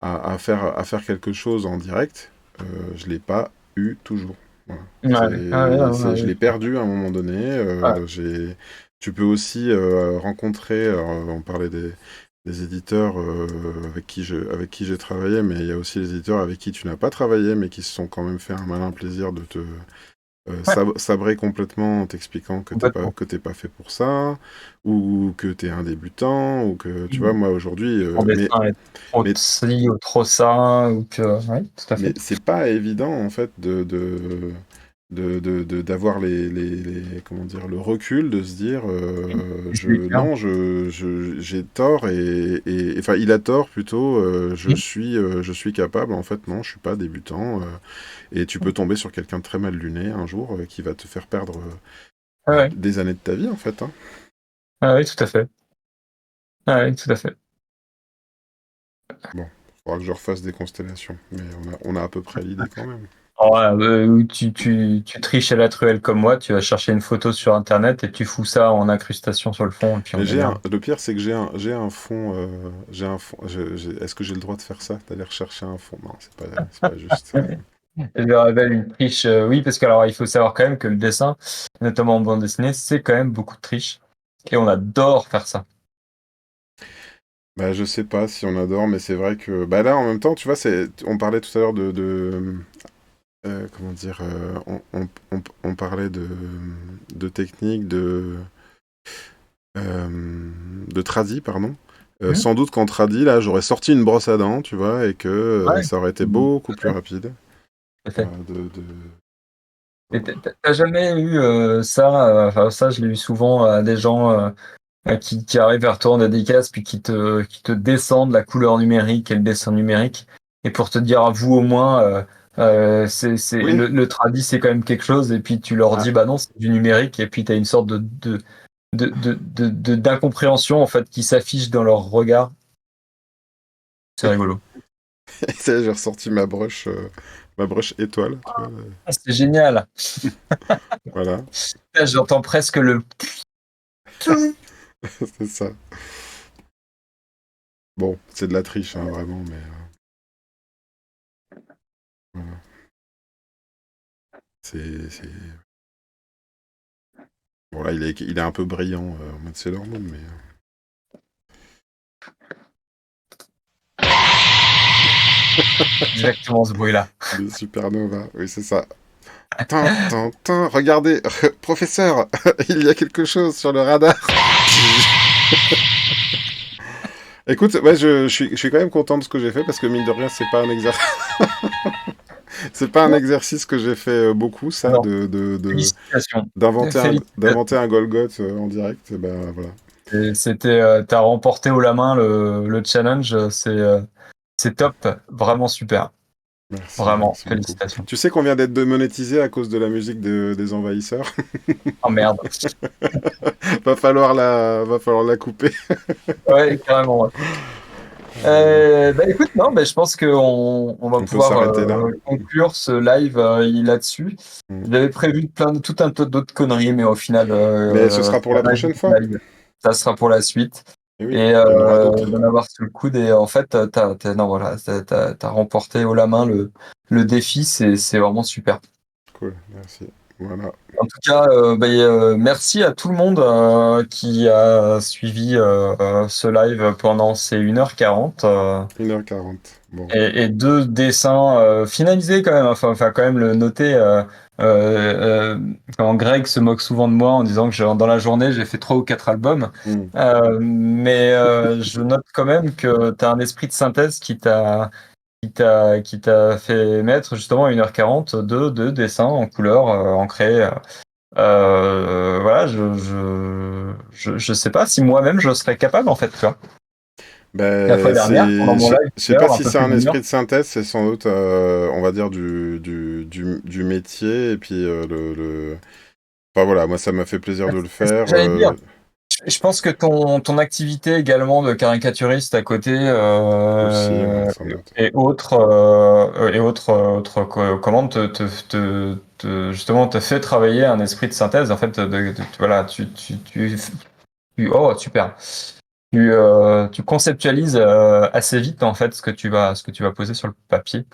à faire quelque chose en direct, je l'ai pas eu toujours. Voilà. Ouais, Je ouais, l'ai perdu à un moment donné. ouais. Tu peux aussi rencontrer, on parlait des éditeurs avec qui j'ai travaillé, mais il y a aussi les éditeurs avec qui tu n'as pas travaillé, mais qui se sont quand même fait un malin plaisir de te Ouais, sabrer complètement en t'expliquant complètement. que t'es pas fait pour ça, ou que t'es un débutant, ou que, tu vois, Mmh. moi aujourd'hui, Ton dessin est trop mais ci ou trop ça, ou que ouais, tout à Mais fait. c'est pas évident en fait d'avoir comment dire le recul de se dire Oui, je l'ai fait. non j'ai tort enfin il a tort plutôt Mmh. je suis capable en fait non je suis pas débutant et tu peux tomber sur quelqu'un de très mal luné un jour qui va te faire perdre Ouais, ouais. des années de ta vie en fait hein. Ouais, ouais, tout à fait. Ouais, ouais, tout à fait. Bon faudra que je refasse des constellations mais on a à peu près l'idée quand même. Alors voilà, tu triches à la truelle comme moi, tu vas chercher une photo sur internet et tu fous ça en incrustation sur le fond et puis on Mais est bien. le pire, c'est que j'ai un fond, est-ce que j'ai le droit de faire ça? D'aller rechercher un fond? Non, c'est pas juste. Je me révèle une triche, oui, parce qu'alors il faut savoir quand même que le dessin, notamment en bande dessinée, c'est quand même beaucoup de triche et on adore faire ça. Bah, je sais pas si on adore, mais c'est vrai que, bah là, en même temps, tu vois, on parlait tout à l'heure comment dire, on parlait de technique, de tradi, pardon. Mmh. Sans doute qu'en tradi, là, j'aurais sorti une brosse à dents, tu vois, et que Ouais. ça aurait été Mmh. beaucoup Tout plus à fait, rapide. tout à euh, fait. de... Et tu jamais eu ça, enfin ça je l'ai eu souvent à des gens qui arrivent vers toi en dédicace puis qui te descendent la couleur numérique et le dessin numérique et pour te dire à vous au moins c'est Oui, le tradi c'est quand même quelque chose et puis tu leur ah, dis bah non c'est du numérique et puis tu as une sorte d'incompréhension en fait qui s'affiche dans leur regard. C'est rigolo. et ça, j'ai ressorti ma broche étoile, tu vois. Ah, c'est génial. Voilà, Là, j'entends presque le c'est ça. Bon, c'est de la triche, hein, vraiment, mais voilà. C'est... Bon, là, il est un peu brillant en mode Sailor Moon, mais... exactement ce bruit-là. Des supernovas, oui, c'est ça. Tin, tin, tin, regardez, professeur, il y a quelque chose sur le radar. Écoute, ouais, je suis quand même content de ce que j'ai fait parce que mine de rien, c'est pas un exercice que j'ai fait beaucoup, ça, Alors, félicitations. d'inventer Félicitations. un Golgoth en direct. Et ben voilà. C'était, t'as remporté haut la main le challenge, c'est top, vraiment super. Merci, Vraiment, merci beaucoup. félicitations. Tu sais qu'on vient d'être démonétisé à cause de la musique des envahisseurs. Oh merde. Va falloir la couper. Ouais, carrément, ouais. Bah écoute, non, bah, je pense on va On peut pouvoir s'arrêter là. conclure ce live là-dessus. Mm. J'avais prévu tout un tas d'autres conneries, mais au final, Mais ce sera pour la ça reste prochaine du fois. live. Ça sera pour la suite. Et oui, Et il y en aura d'autres. d'en avoir sous le coude. Et en fait, non, voilà, t'as remporté haut la main le défi. C'est vraiment super. Cool, merci. Voilà, En tout cas, merci à tout le monde qui a suivi ce live pendant ces 1h40 1h40. Bon, et deux dessins finalisés quand même. Enfin, quand même le noter. Quand Greg se moque souvent de moi en disant que dans la journée j'ai fait 3 ou 4 albums, hmm. mais je note quand même que tu as un esprit de synthèse qui t'a fait mettre justement 1h40 de dessins en couleur ancré. Voilà, je sais pas si moi-même je serais capable en fait, tu vois. La fois Ben, dernière, pendant mon live, je sais pas d'ailleurs, un si peu c'est plus un d'une heure. esprit de synthèse, c'est sans doute, on va dire, du métier, et puis Enfin voilà, moi ça m'a fait plaisir de le C'est ce que faire. j'allais dire. Je pense que ton activité également de caricaturiste à côté Aussi, ouais, sans doute. et autres commandes justement te fait travailler un esprit de synthèse en fait voilà oh super tu conceptualises assez vite en fait ce que tu vas poser sur le papier.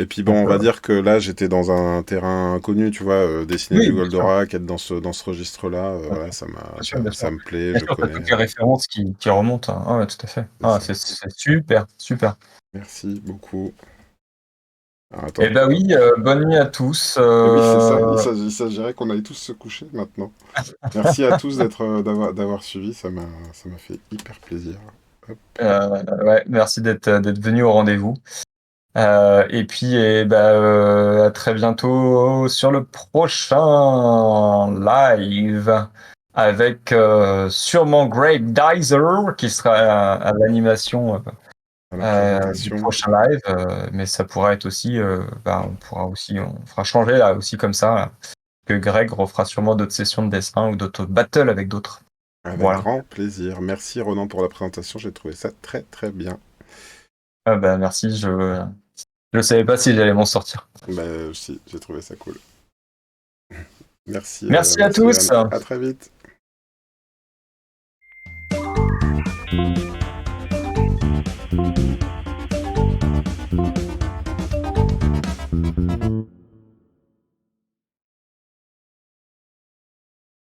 Et puis bon, Donc on va dire que là, j'étais dans un terrain inconnu, tu vois, dessiner oui, du bien sûr, Goldorak, être dans ce registre-là, ouais, bien sûr, bien ça sûr. me plaît, Bien je sûr, tu as connais, toutes les références qui remontent, hein. Ah ouais, tout à fait. c'est Ah, ça. c'est super, super. Merci beaucoup. Alors, Eh attends. ben oui, bonne nuit à tous. Et oui, c'est ça, il s'agirait qu'on aille tous se coucher maintenant. Merci à tous d'avoir suivi, ça m'a fait hyper plaisir. Hop. Ouais, merci d'être venu au rendez-vous. Et puis, à très bientôt sur le prochain live avec sûrement Greg Dyser qui sera à l'animation À la du présentation. prochain live. Mais ça pourra être aussi, on fera changer là aussi comme ça là, que Greg refera sûrement d'autres sessions de dessin ou d'autres battles avec d'autres. Avec Voilà. grand plaisir. Merci Ronan pour la présentation, j'ai trouvé ça très très bien. Merci, je savais pas si j'allais m'en sortir. Bah aussi, j'ai trouvé ça cool. Merci à Merci tous. Yann. À très vite.